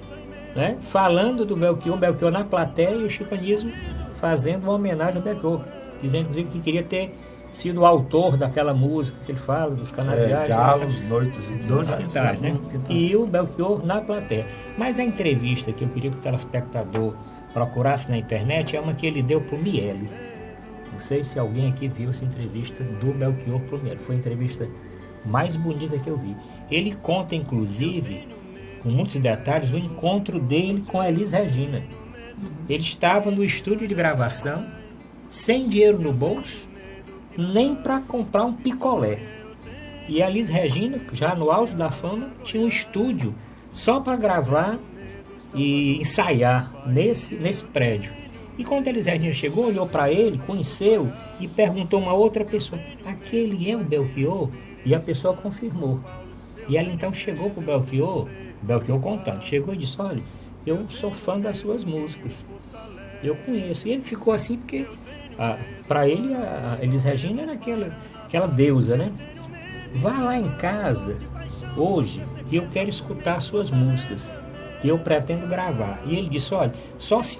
S1: né, falando do Belchior na plateia, e o Chico Anísio fazendo uma homenagem ao Belchior, dizendo inclusive que queria ter sido o autor daquela música que ele fala, dos canaviais.
S2: Galos, noites e
S1: quintais, né? E o Belchior na plateia. Mas a entrevista que eu queria que o telespectador procurasse na internet é uma que ele deu para o Miele. Não sei se alguém aqui viu essa entrevista do Belchior para o Miele. Foi a entrevista mais bonita que eu vi. Ele conta, inclusive, com muitos detalhes, o encontro dele com a Elis Regina. Ele estava no estúdio de gravação, sem dinheiro no bolso, nem para comprar um picolé. E a Elis Regina, já no auge da fama, tinha um estúdio só para gravar e ensaiar nesse prédio. E quando a Elis Regina chegou, olhou para ele, conheceu e perguntou a uma outra pessoa: aquele é o Belchior? E a pessoa confirmou. E ela então chegou para o Belchior contando, chegou e disse: olha, eu sou fã das suas músicas, eu conheço. E ele ficou assim porque para ele a Elis Regina era aquela deusa, né? Vá lá em casa hoje que eu quero escutar as suas músicas, que eu pretendo gravar. E ele disse: olha,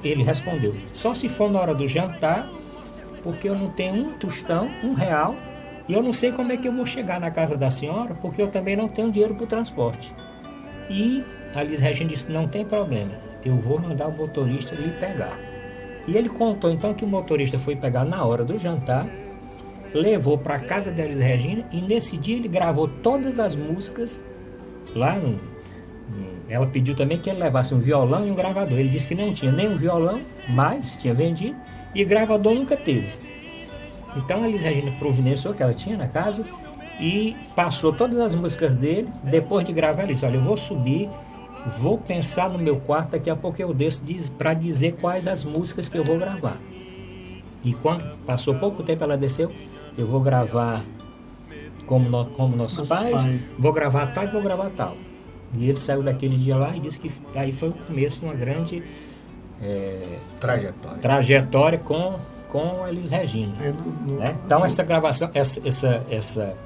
S1: ele respondeu, só se for na hora do jantar, porque eu não tenho um tostão, R$1, e eu não sei como é que eu vou chegar na casa da senhora, porque eu também não tenho dinheiro para o transporte. E a Elis Regina disse: não tem problema, eu vou mandar o motorista lhe pegar. E ele contou então que o motorista foi pegar na hora do jantar, levou para a casa da Elis Regina, e nesse dia ele gravou todas as músicas ela pediu também que ele levasse um violão e um gravador. Ele disse que não tinha nem um violão, mas tinha vendido, e gravador nunca teve. Então a Elis Regina providenciou, que ela tinha na casa, e passou todas as músicas dele. Depois de gravar, ele disse: olha, eu vou subir, vou pensar no meu quarto, daqui a pouco eu desço para dizer quais as músicas que eu vou gravar. E quando passou pouco tempo, ela desceu: eu vou gravar como nossos pais, vou gravar tal e vou gravar tal. E ele saiu daquele dia lá e disse que aí foi o começo de uma grande trajetória com a Elis Regina. Né? Então essa gravação, essa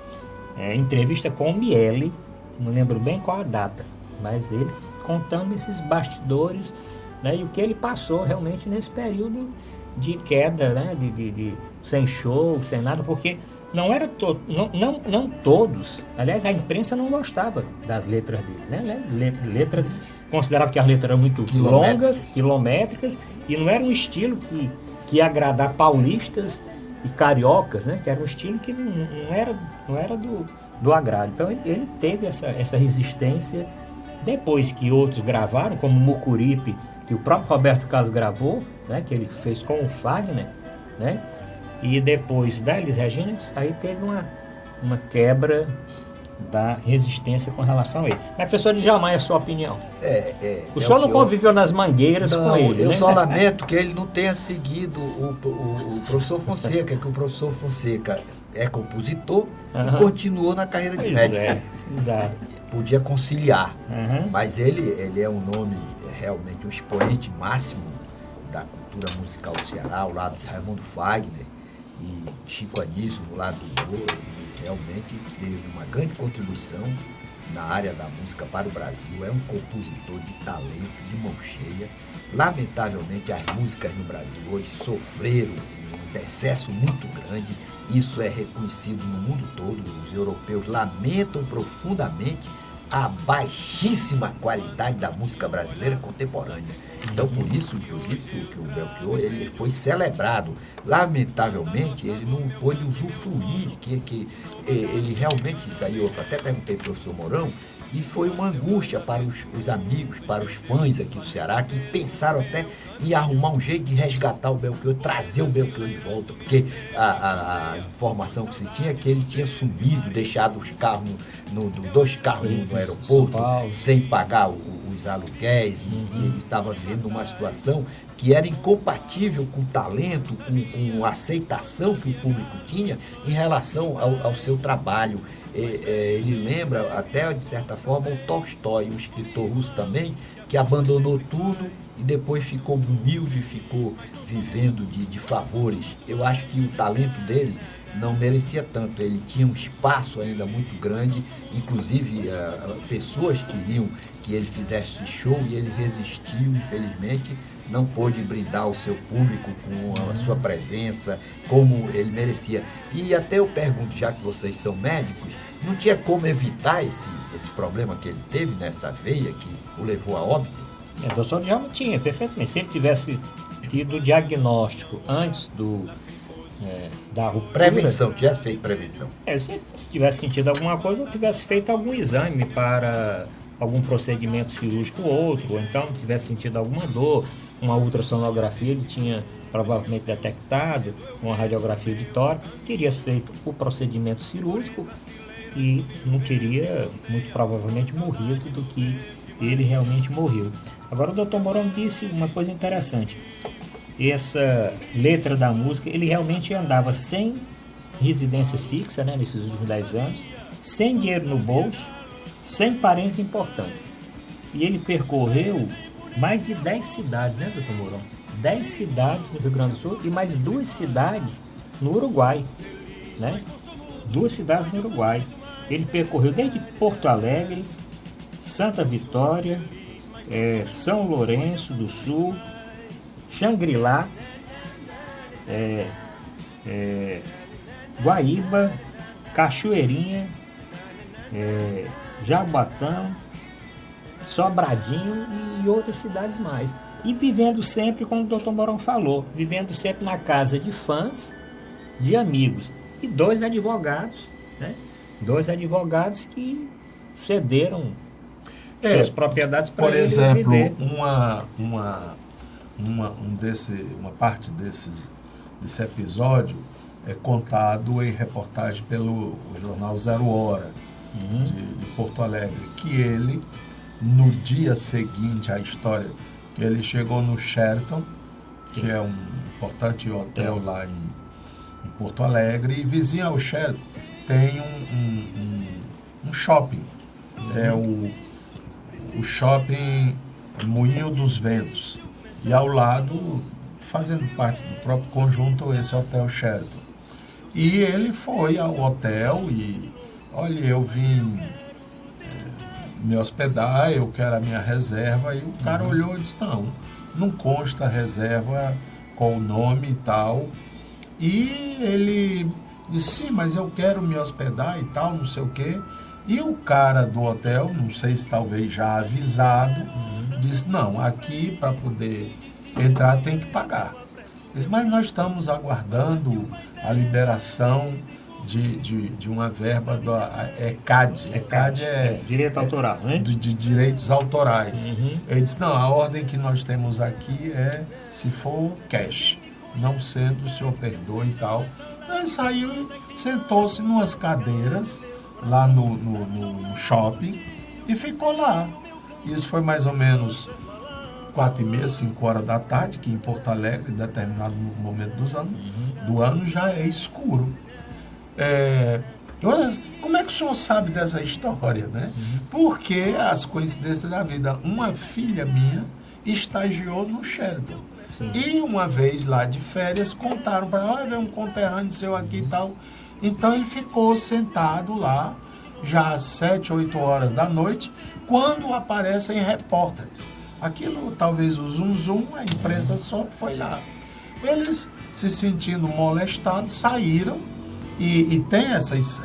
S1: entrevista com o Miele, não lembro bem qual a data, mas ele contando esses bastidores, né, e o que ele passou realmente nesse período de queda, né, de sem show, sem nada, porque não era não todos, aliás, a imprensa não gostava das letras dele, né? Letras, considerava que as letras eram muito longas, quilométricas, e não era um estilo que ia agradar paulistas e cariocas, né? Que era um estilo que não era do agrado. Então ele teve essa resistência. Depois que outros gravaram, como Mucuripe, que o próprio Roberto Carlos gravou, né? Que ele fez com o Fagner, né? E depois da Elis Regina, aí teve uma quebra da resistência com relação a ele. Mas, professor Djalma, a sua opinião? O senhor não conviveu nas mangueiras com ele,
S3: eu
S1: né?
S3: só lamento que ele não tenha seguido o professor Fonseca, que o professor Fonseca é compositor e continuou na carreira de médico.
S1: Exato.
S3: Podia conciliar, mas ele é um nome, realmente um expoente máximo da cultura musical do Ceará, ao lado de Raimundo Fagner e Chico Anísio, no lado do Ouro. Realmente teve uma grande contribuição na área da música para o Brasil. É um compositor de talento, de mão cheia. Lamentavelmente, as músicas no Brasil hoje sofreram um decesso muito grande. Isso é reconhecido no mundo todo. Os europeus lamentam profundamente a baixíssima qualidade da música brasileira contemporânea. Então, por isso, inclusive, que o Belchior ele foi celebrado. Lamentavelmente, ele não pôde usufruir, que ele realmente, isso aí eu até perguntei para o professor Mourão, e foi uma angústia para os amigos, para os fãs aqui do Ceará, que pensaram até em arrumar um jeito de resgatar o Belchior, trazer o Belchior de volta, porque a informação que se tinha é que ele tinha sumido, deixado os carros, dois carros no aeroporto, sem pagar os aluguéis, e ele estava vivendo uma situação que era incompatível com o talento, com a aceitação que o público tinha em relação ao seu trabalho. Ele lembra até, de certa forma, o Tolstói, um escritor russo também, que abandonou tudo e depois ficou humilde, ficou vivendo de favores. Eu acho que o talento dele não merecia tanto, ele tinha um espaço ainda muito grande, inclusive pessoas queriam que ele fizesse show e ele resistiu, infelizmente, não pôde brindar o seu público com a sua presença, como ele merecia. E até eu pergunto, já que vocês são médicos, não tinha como evitar esse problema que ele teve nessa veia, que o levou a óbito?
S1: O doutor Djalma tinha, perfeitamente. Se ele tivesse tido o diagnóstico antes da ruptura...
S3: Prevenção, tivesse feito prevenção.
S1: Se tivesse sentido alguma coisa, ou tivesse feito algum exame para algum procedimento cirúrgico ou outro, ou então tivesse sentido alguma dor, uma ultrassonografia ele tinha provavelmente detectado, uma radiografia de tórax, teria feito o procedimento cirúrgico e não teria, muito provavelmente, morrido do que ele realmente morreu. Agora o Dr. Mourão disse uma coisa interessante. Essa letra da música, ele realmente andava sem residência fixa, né, nesses últimos 10 anos, sem dinheiro no bolso, sem parentes importantes. E ele percorreu mais de 10 cidades, né, Dr. Mourão? 10 cidades no Rio Grande do Sul e mais 2 cidades no Uruguai, né? 2 cidades no Uruguai. Ele percorreu desde Porto Alegre, Santa Vitória, São Lourenço do Sul, Xangri-Lá, Guaíba, Cachoeirinha, Jaboatão, Sobradinho e outras cidades mais. E vivendo sempre, como o Dr. Mourão falou, vivendo sempre na casa de fãs, de amigos. E 2 advogados, né? 2 advogados que cederam suas propriedades para
S2: por
S1: ele
S2: exemplo,
S1: viver.
S2: uma parte desse episódio é contado em reportagem pelo jornal Zero Hora, de Porto Alegre, que ele, no dia seguinte à história, que ele chegou no Sheraton, que é um importante hotel lá em Porto Alegre, e vizinho ao Sheraton tem um shopping. É o shopping Moinho dos Ventos. E ao lado, fazendo parte do próprio conjunto, esse hotel Sheraton. E ele foi ao hotel e, olha, eu vim me hospedar, eu quero a minha reserva. E o cara olhou e disse, não consta reserva com o nome e tal. E ele disse, sim, mas eu quero me hospedar e tal, não sei o quê. E o cara do hotel, não sei se talvez já avisado, disse, não, aqui para poder entrar tem que pagar. Disse, mas nós estamos aguardando a liberação de uma verba da ECAD. ECAD é
S1: direito autoral, né?
S2: De direitos autorais. Ele disse, não, a ordem que nós temos aqui é se for cash. Não sendo, o senhor perdoa e tal. Ele saiu e sentou-se em umas cadeiras lá no shopping e ficou lá. Isso foi mais ou menos 4h30, 5 horas da tarde, que em Porto Alegre, em determinado momento do ano, já é escuro. Como é que o senhor sabe dessa história, né? Porque as coincidências da vida. Uma filha minha estagiou no Sheraton. Sim. E uma vez lá de férias, contaram para ela, veio um conterrâneo seu aqui e tal. Então ele ficou sentado lá, já às 7, 8 horas da noite, quando aparecem repórteres. Aquilo, talvez o zum, a imprensa só foi lá. Eles, se sentindo molestados, saíram e tem essas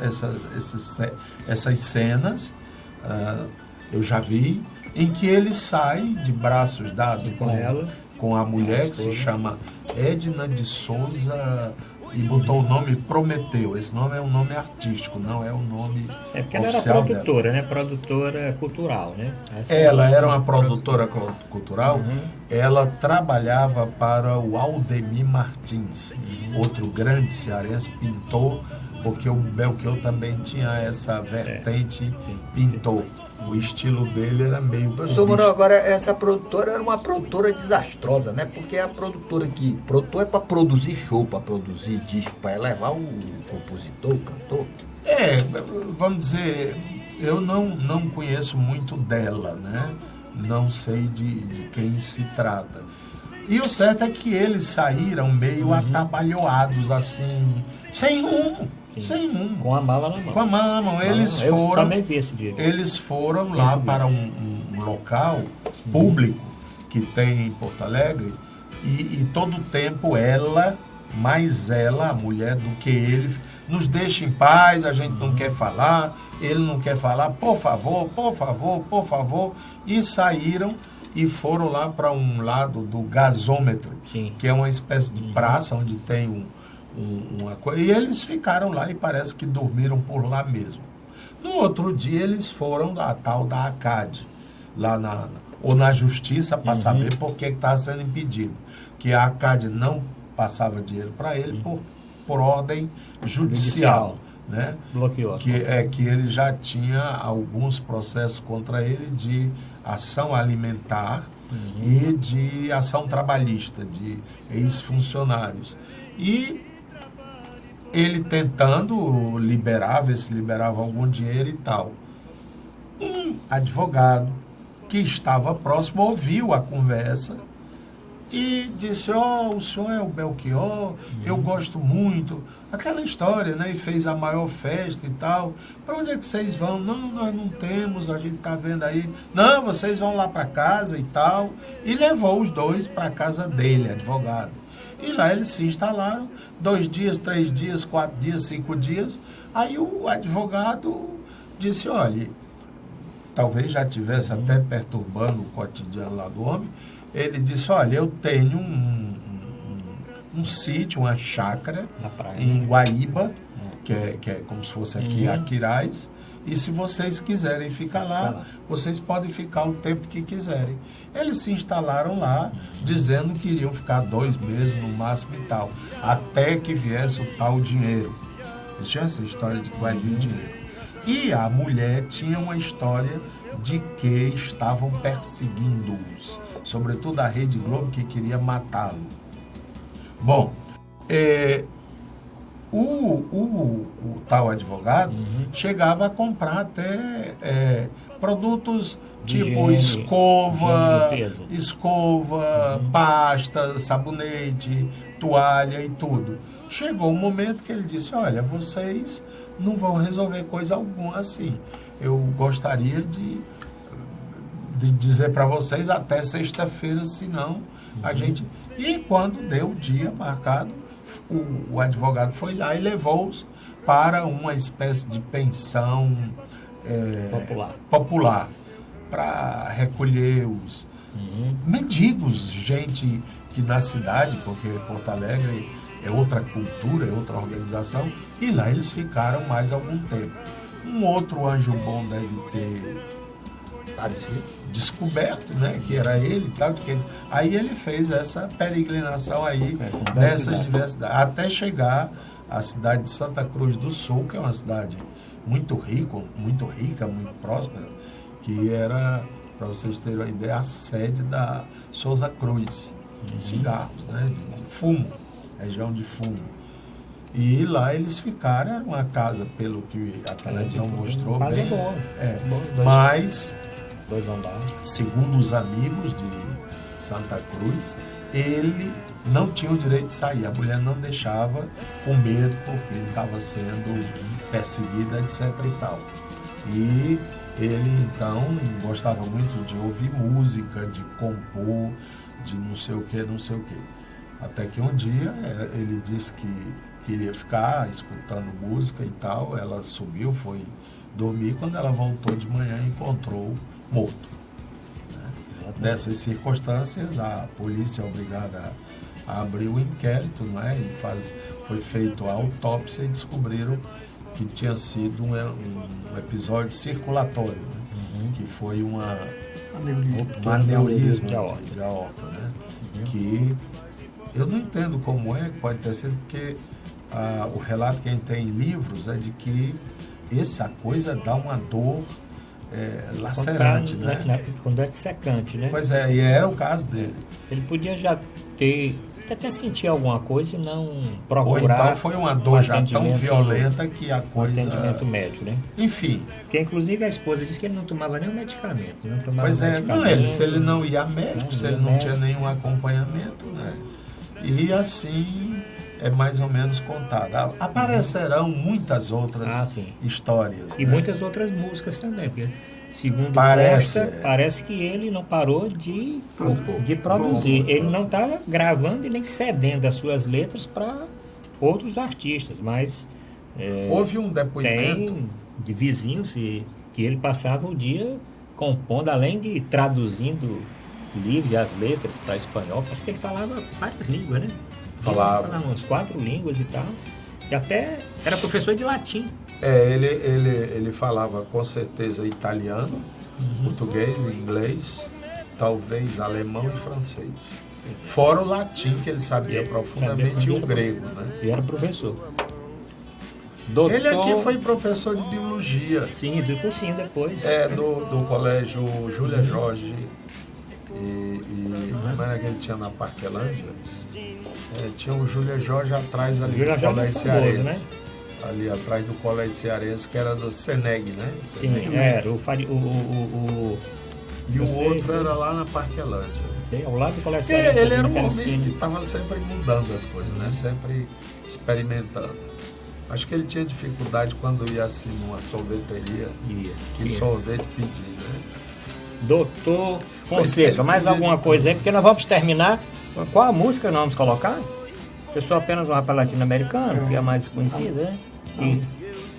S2: cenas, eu já vi, em que ele sai de braços dados com a mulher, que se chama Edna de Souza, e botou o nome Prometeu. Esse nome é um nome artístico, não é o nome
S1: porque ela
S2: oficial
S1: era produtora,
S2: dela.
S1: né? Produtora cultural, né?
S2: Ela era uma produtora cultural. Ela trabalhava para o Aldemir Martins, outro grande cearense, pintor, porque o Belchior também tinha essa vertente, pintor. O estilo dele era meio...
S3: Professor Mourão, agora essa produtora era uma produtora desastrosa, né? Porque a produtora produtor é para produzir show, para produzir disco, para elevar o compositor, o cantor.
S2: Vamos dizer, eu não conheço muito dela, né? Não sei de quem se trata. E o certo é que eles saíram meio atabalhoados, assim, sem rumo.
S1: Sim.
S2: Sem rumo.
S1: Com a mala na mão.
S2: Com a mala na mão.
S1: Eu também vi esse vídeo.
S2: Eles foram lá para um local público que tem em Porto Alegre e todo o tempo mais ela, a mulher, do que ele, nos deixa em paz, a gente não quer falar, ele não quer falar, por favor, por favor, por favor. E saíram e foram lá para um lado do gasômetro,
S1: Sim.
S2: que é uma espécie de praça onde tem uma coisa, e eles ficaram lá e parece que dormiram por lá mesmo. No outro dia eles foram à tal da ACAD, lá na justiça, para saber por que estava sendo impedido. Que a ACAD não passava dinheiro para ele por ordem judicial. Né?
S1: Bloqueou.
S2: Que ele já tinha alguns processos contra ele de ação alimentar e de ação trabalhista, de ex-funcionários. E ele tentando ver se liberava algum dinheiro e tal. Um advogado que estava próximo ouviu a conversa e disse, o senhor é o Belchior, eu gosto muito, aquela história, né? E fez a maior festa e tal. Para onde é que vocês vão? Não, nós não temos, a gente está vendo aí. Não, vocês vão lá para casa e tal. E levou os dois para a casa dele, advogado. E lá eles se instalaram, 2 dias, 3 dias, 4 dias, 5 dias. Aí o advogado disse, olha, talvez já estivesse até perturbando o cotidiano lá do homem. Ele disse, olha, eu tenho um sítio, uma chácara em Guaíba, que é como se fosse aqui Aquiraz, e se vocês quiserem ficar lá, vocês podem ficar o tempo que quiserem. Eles se instalaram lá, dizendo que iriam ficar 2 meses no máximo e tal, até que viesse o tal dinheiro. Tinha essa história de que vai vir dinheiro. E a mulher tinha uma história de que estavam perseguindo-os, sobretudo a Rede Globo, que queria matá-lo. Bom, o tal advogado chegava a comprar até produtos tipo escova, pasta, sabonete, toalha e tudo. Chegou um momento que ele disse, olha, vocês não vão resolver coisa alguma assim. Eu gostaria de dizer para vocês até sexta-feira, senão a gente... E quando deu o dia marcado, o advogado foi lá e levou-os para uma espécie de pensão popular para recolher os mendigos, gente que na cidade, porque Porto Alegre é outra cultura, é outra organização, e lá eles ficaram mais algum tempo. Um outro anjo bom deve ter descoberto, né, que era ele e tal, aí ele fez essa peregrinação aí nessas diversidades, até chegar à cidade de Santa Cruz do Sul, que é uma cidade muito rica, muito próspera, que era, para vocês terem uma ideia, a sede da Souza Cruz, de cigarros, né, de fumo, região de fumo. E lá eles ficaram, era uma casa, pelo que a televisão mostrou, bem, mas, segundo os amigos de Santa Cruz, ele não tinha o direito de sair, a mulher não deixava, com medo, porque ele estava sendo perseguido, etc. e tal. E ele, então, gostava muito de ouvir música, de compor, de não sei o que. Até que um dia ele disse que queria ficar escutando música e tal, ela subiu, foi dormir, quando ela voltou de manhã encontrou morto. Né? Nessas circunstâncias, a polícia é obrigada a abrir o inquérito, né? E foi feita a autópsia e descobriram que tinha sido um episódio circulatório, né? Que foi um aneurisma de aorta, né? Que eu não entendo como pode ter sido, porque o relato que a gente tem em livros é de que essa coisa dá uma dor lacerante, né?
S1: Quando é dissecante, né?
S2: Pois é, e era o caso dele.
S1: Ele podia já até sentir alguma coisa e não procurar.
S2: Ou então foi uma dor já tão violenta que a coisa...
S1: atendimento médico, né?
S2: Enfim.
S1: Porque inclusive a esposa disse que ele não tomava nenhum medicamento. Não tomava
S2: pois é,
S1: medicamento,
S2: se ele não ia a médico, se ele não tinha nenhum acompanhamento, né? E assim é mais ou menos contado. Aparecerão muitas outras histórias.
S1: E
S2: né?
S1: muitas outras músicas também, porque segundo parece que ele não parou de produzir. Ele não estava gravando e nem cedendo as suas letras para outros artistas, mas
S2: houve um depoimento
S1: tem de vizinhos que ele passava o dia compondo, além de traduzindo livros e as letras para espanhol, acho que ele falava várias línguas, né? Falava umas 4 línguas e tal. E até era professor de latim.
S2: Ele falava com certeza italiano, português, inglês, talvez alemão e francês. Fora o latim, que ele sabia profundamente, e o grego, né?
S1: E era professor.
S2: Ele aqui foi professor de biologia.
S1: Sim, do cursinho depois.
S2: Do colégio Júlia Jorge. Como era que ele tinha na Parquelândia? Tinha o Júlia Jorge atrás ali do Colégio Cearense. Né? Ali atrás do Colégio Cearense, que era do Seneg, né?
S1: Sim, era.
S2: E o outro era lá na Parquelândia.
S1: Sim, ao lado do Colégio Cearense.
S2: Ele era um homem que estava sempre mudando as coisas, né? Sempre experimentando. Acho que ele tinha dificuldade quando ia assim numa sorveteria. Que sorvete pedir, né?
S1: Doutor Fonseca, mais alguma coisa aí? Porque nós vamos terminar. Qual a música que nós vamos colocar? Eu sou apenas um rapaz latino-americano, que é a mais conhecida, né?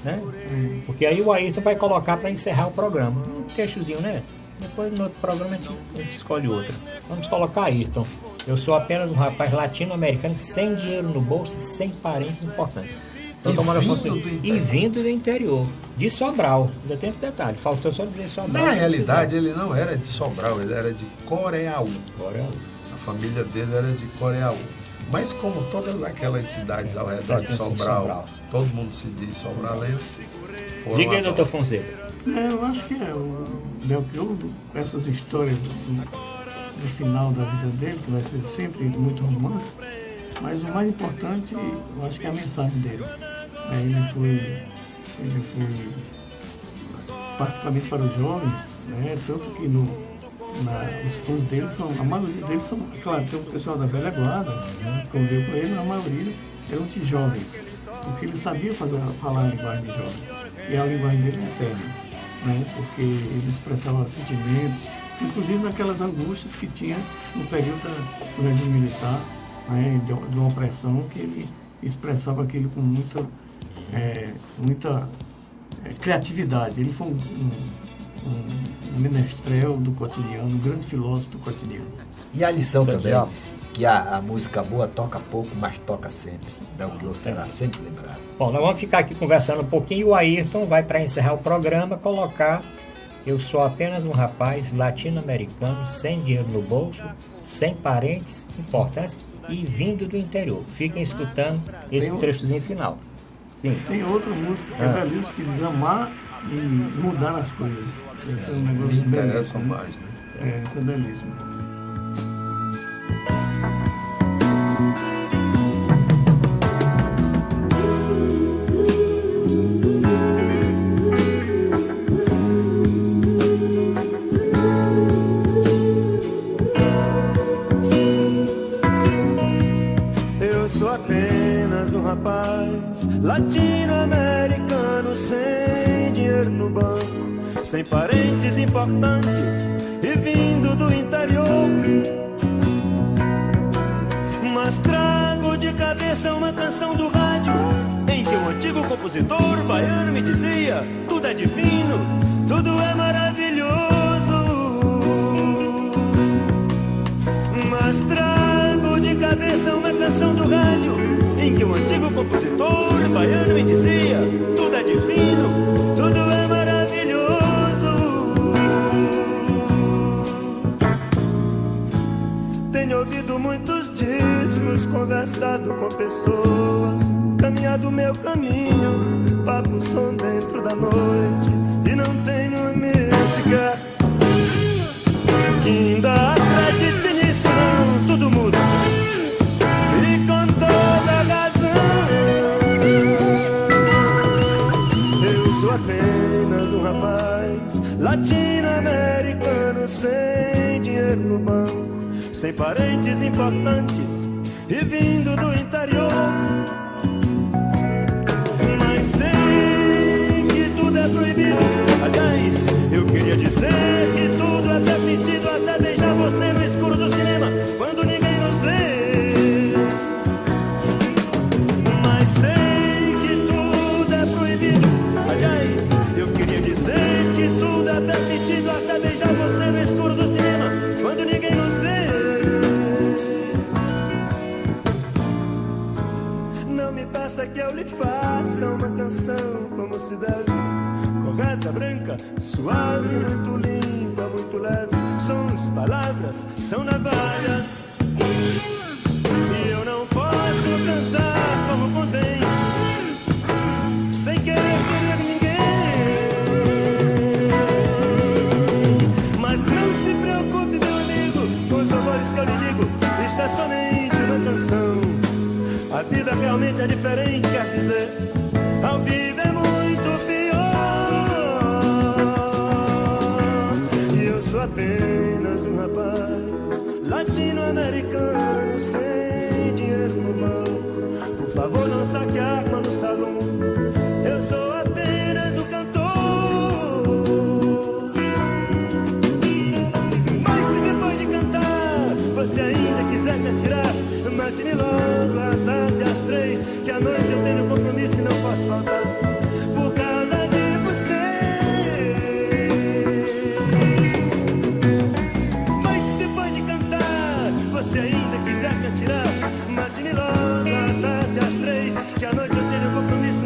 S1: Né? Porque aí o Ayrton vai colocar para encerrar o programa. Um queixozinho, né? Depois no outro programa a gente escolhe outra. Vamos colocar Ayrton. Eu sou apenas um rapaz latino-americano, sem dinheiro no bolso e sem parentes importantes. Doutor Moura
S2: vindo
S1: Fonseca.
S2: do
S1: E
S2: interior.
S1: vindo do interior, de Sobral. Ainda tem esse detalhe, faltou só dizer Sobral.
S2: Na realidade, ele não era de Sobral, ele era de Coreaú.
S1: Agora,
S2: A família dele era de Coreaú. Mas como todas aquelas cidades ao redor de
S1: pertence a
S2: Sobral,
S1: Sobral.
S2: todo mundo se diz sobralense, foram
S1: diga aí,
S2: as
S1: doutor
S2: obras.
S1: Fonseca.
S4: Eu acho que o Belchior, com essas histórias do final da vida dele, que vai ser sempre muito romance, mas o mais importante, eu acho que é a mensagem dele. Ele foi particularmente para os jovens, né? Tanto que os fãs dele a maioria deles são, claro, tem o pessoal da velha guarda, que conviveu com ele, mas a maioria eram de jovens, porque ele sabia falar a linguagem de jovem, e a linguagem dele é eterna, né? Porque ele expressava sentimentos, inclusive naquelas angústias que tinha no período do regime militar, né? de uma opressão, que ele expressava aquilo com muita criatividade. Ele foi um menestrel do cotidiano, um grande filósofo do cotidiano.
S3: E a lição
S1: Seu
S3: também,
S1: diabo.
S3: que a música boa toca pouco, mas toca sempre. Belchior será sempre lembrado.
S1: Bom, nós vamos ficar aqui conversando um pouquinho e o Ayrton vai, para encerrar o programa, colocar Eu Sou Apenas um Rapaz Latino-Americano, sem dinheiro no bolso, sem parentes importantes e vindo do interior. Fiquem escutando esse trechozinho final. Sim.
S4: Tem outra música que é belíssima, que diz amar e mudar as coisas. Esse é um
S2: Me
S4: negócio
S2: interessam
S4: belíssimo.
S2: mais, né?
S4: Essa é belíssima.
S5: Eu sou apenas um rapaz latino-americano sem dinheiro no banco, sem parentes importantes e vindo do interior. Mas trago de cabeça uma canção do rádio em que um antigo compositor baiano me dizia: tudo é divino, tudo é maravilhoso. Mas trago de cabeça uma canção do rádio em que um antigo compositor baiano me dizia: tudo é divino, tudo é maravilhoso. Tenho ouvido muitos discos, conversado com pessoas, caminhado meu caminho, pago o som dentro da noite e não tenho música que ainda acredite nisso. Não, tudo muda e com toda razão. Eu sou apenas um rapaz latino-americano sem dinheiro no banco, sem parentes importantes e vindo do interior. Mas sei que tudo é proibido. Aliás, eu queria dizer que tudo é permitido, até beijar você no escuro do cinema, quando ninguém nos vê. Mas sei que tudo é proibido. Aliás, eu queria dizer que tudo é permitido, até beijar você no escuro do cinema, quando ninguém nos vê. Não me peça que eu lhe faça uma canção como se deve, correta, branca, suave, muito limpa, muito leve. Sons, palavras, são navalhas, e eu não posso cantar como convém, sem querer ferir ninguém. Mas não se preocupe, meu amigo, com os horrores que eu lhe digo. Isto é somente uma canção. A vida realmente é diferente, quer dizer, ao vivo é muito pior. E eu sou apenas um rapaz latino-americano sem dinheiro no banco. Por favor, não saque a arma no salão. Eu sou apenas um cantor. Mas se depois de cantar você ainda quiser me atirar, mate-me logo à tarde às 3, que à noite eu tenho compromisso e não posso faltar por causa de vocês. Mas se depois de cantar você ainda quiser me atirar, mate-me logo à tarde às 3, que à noite eu tenho compromisso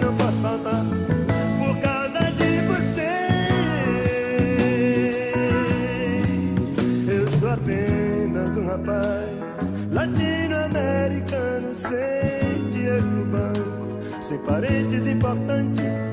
S5: apenas um rapaz latino-americano, sem dinheiro no banco, sem parentes importantes,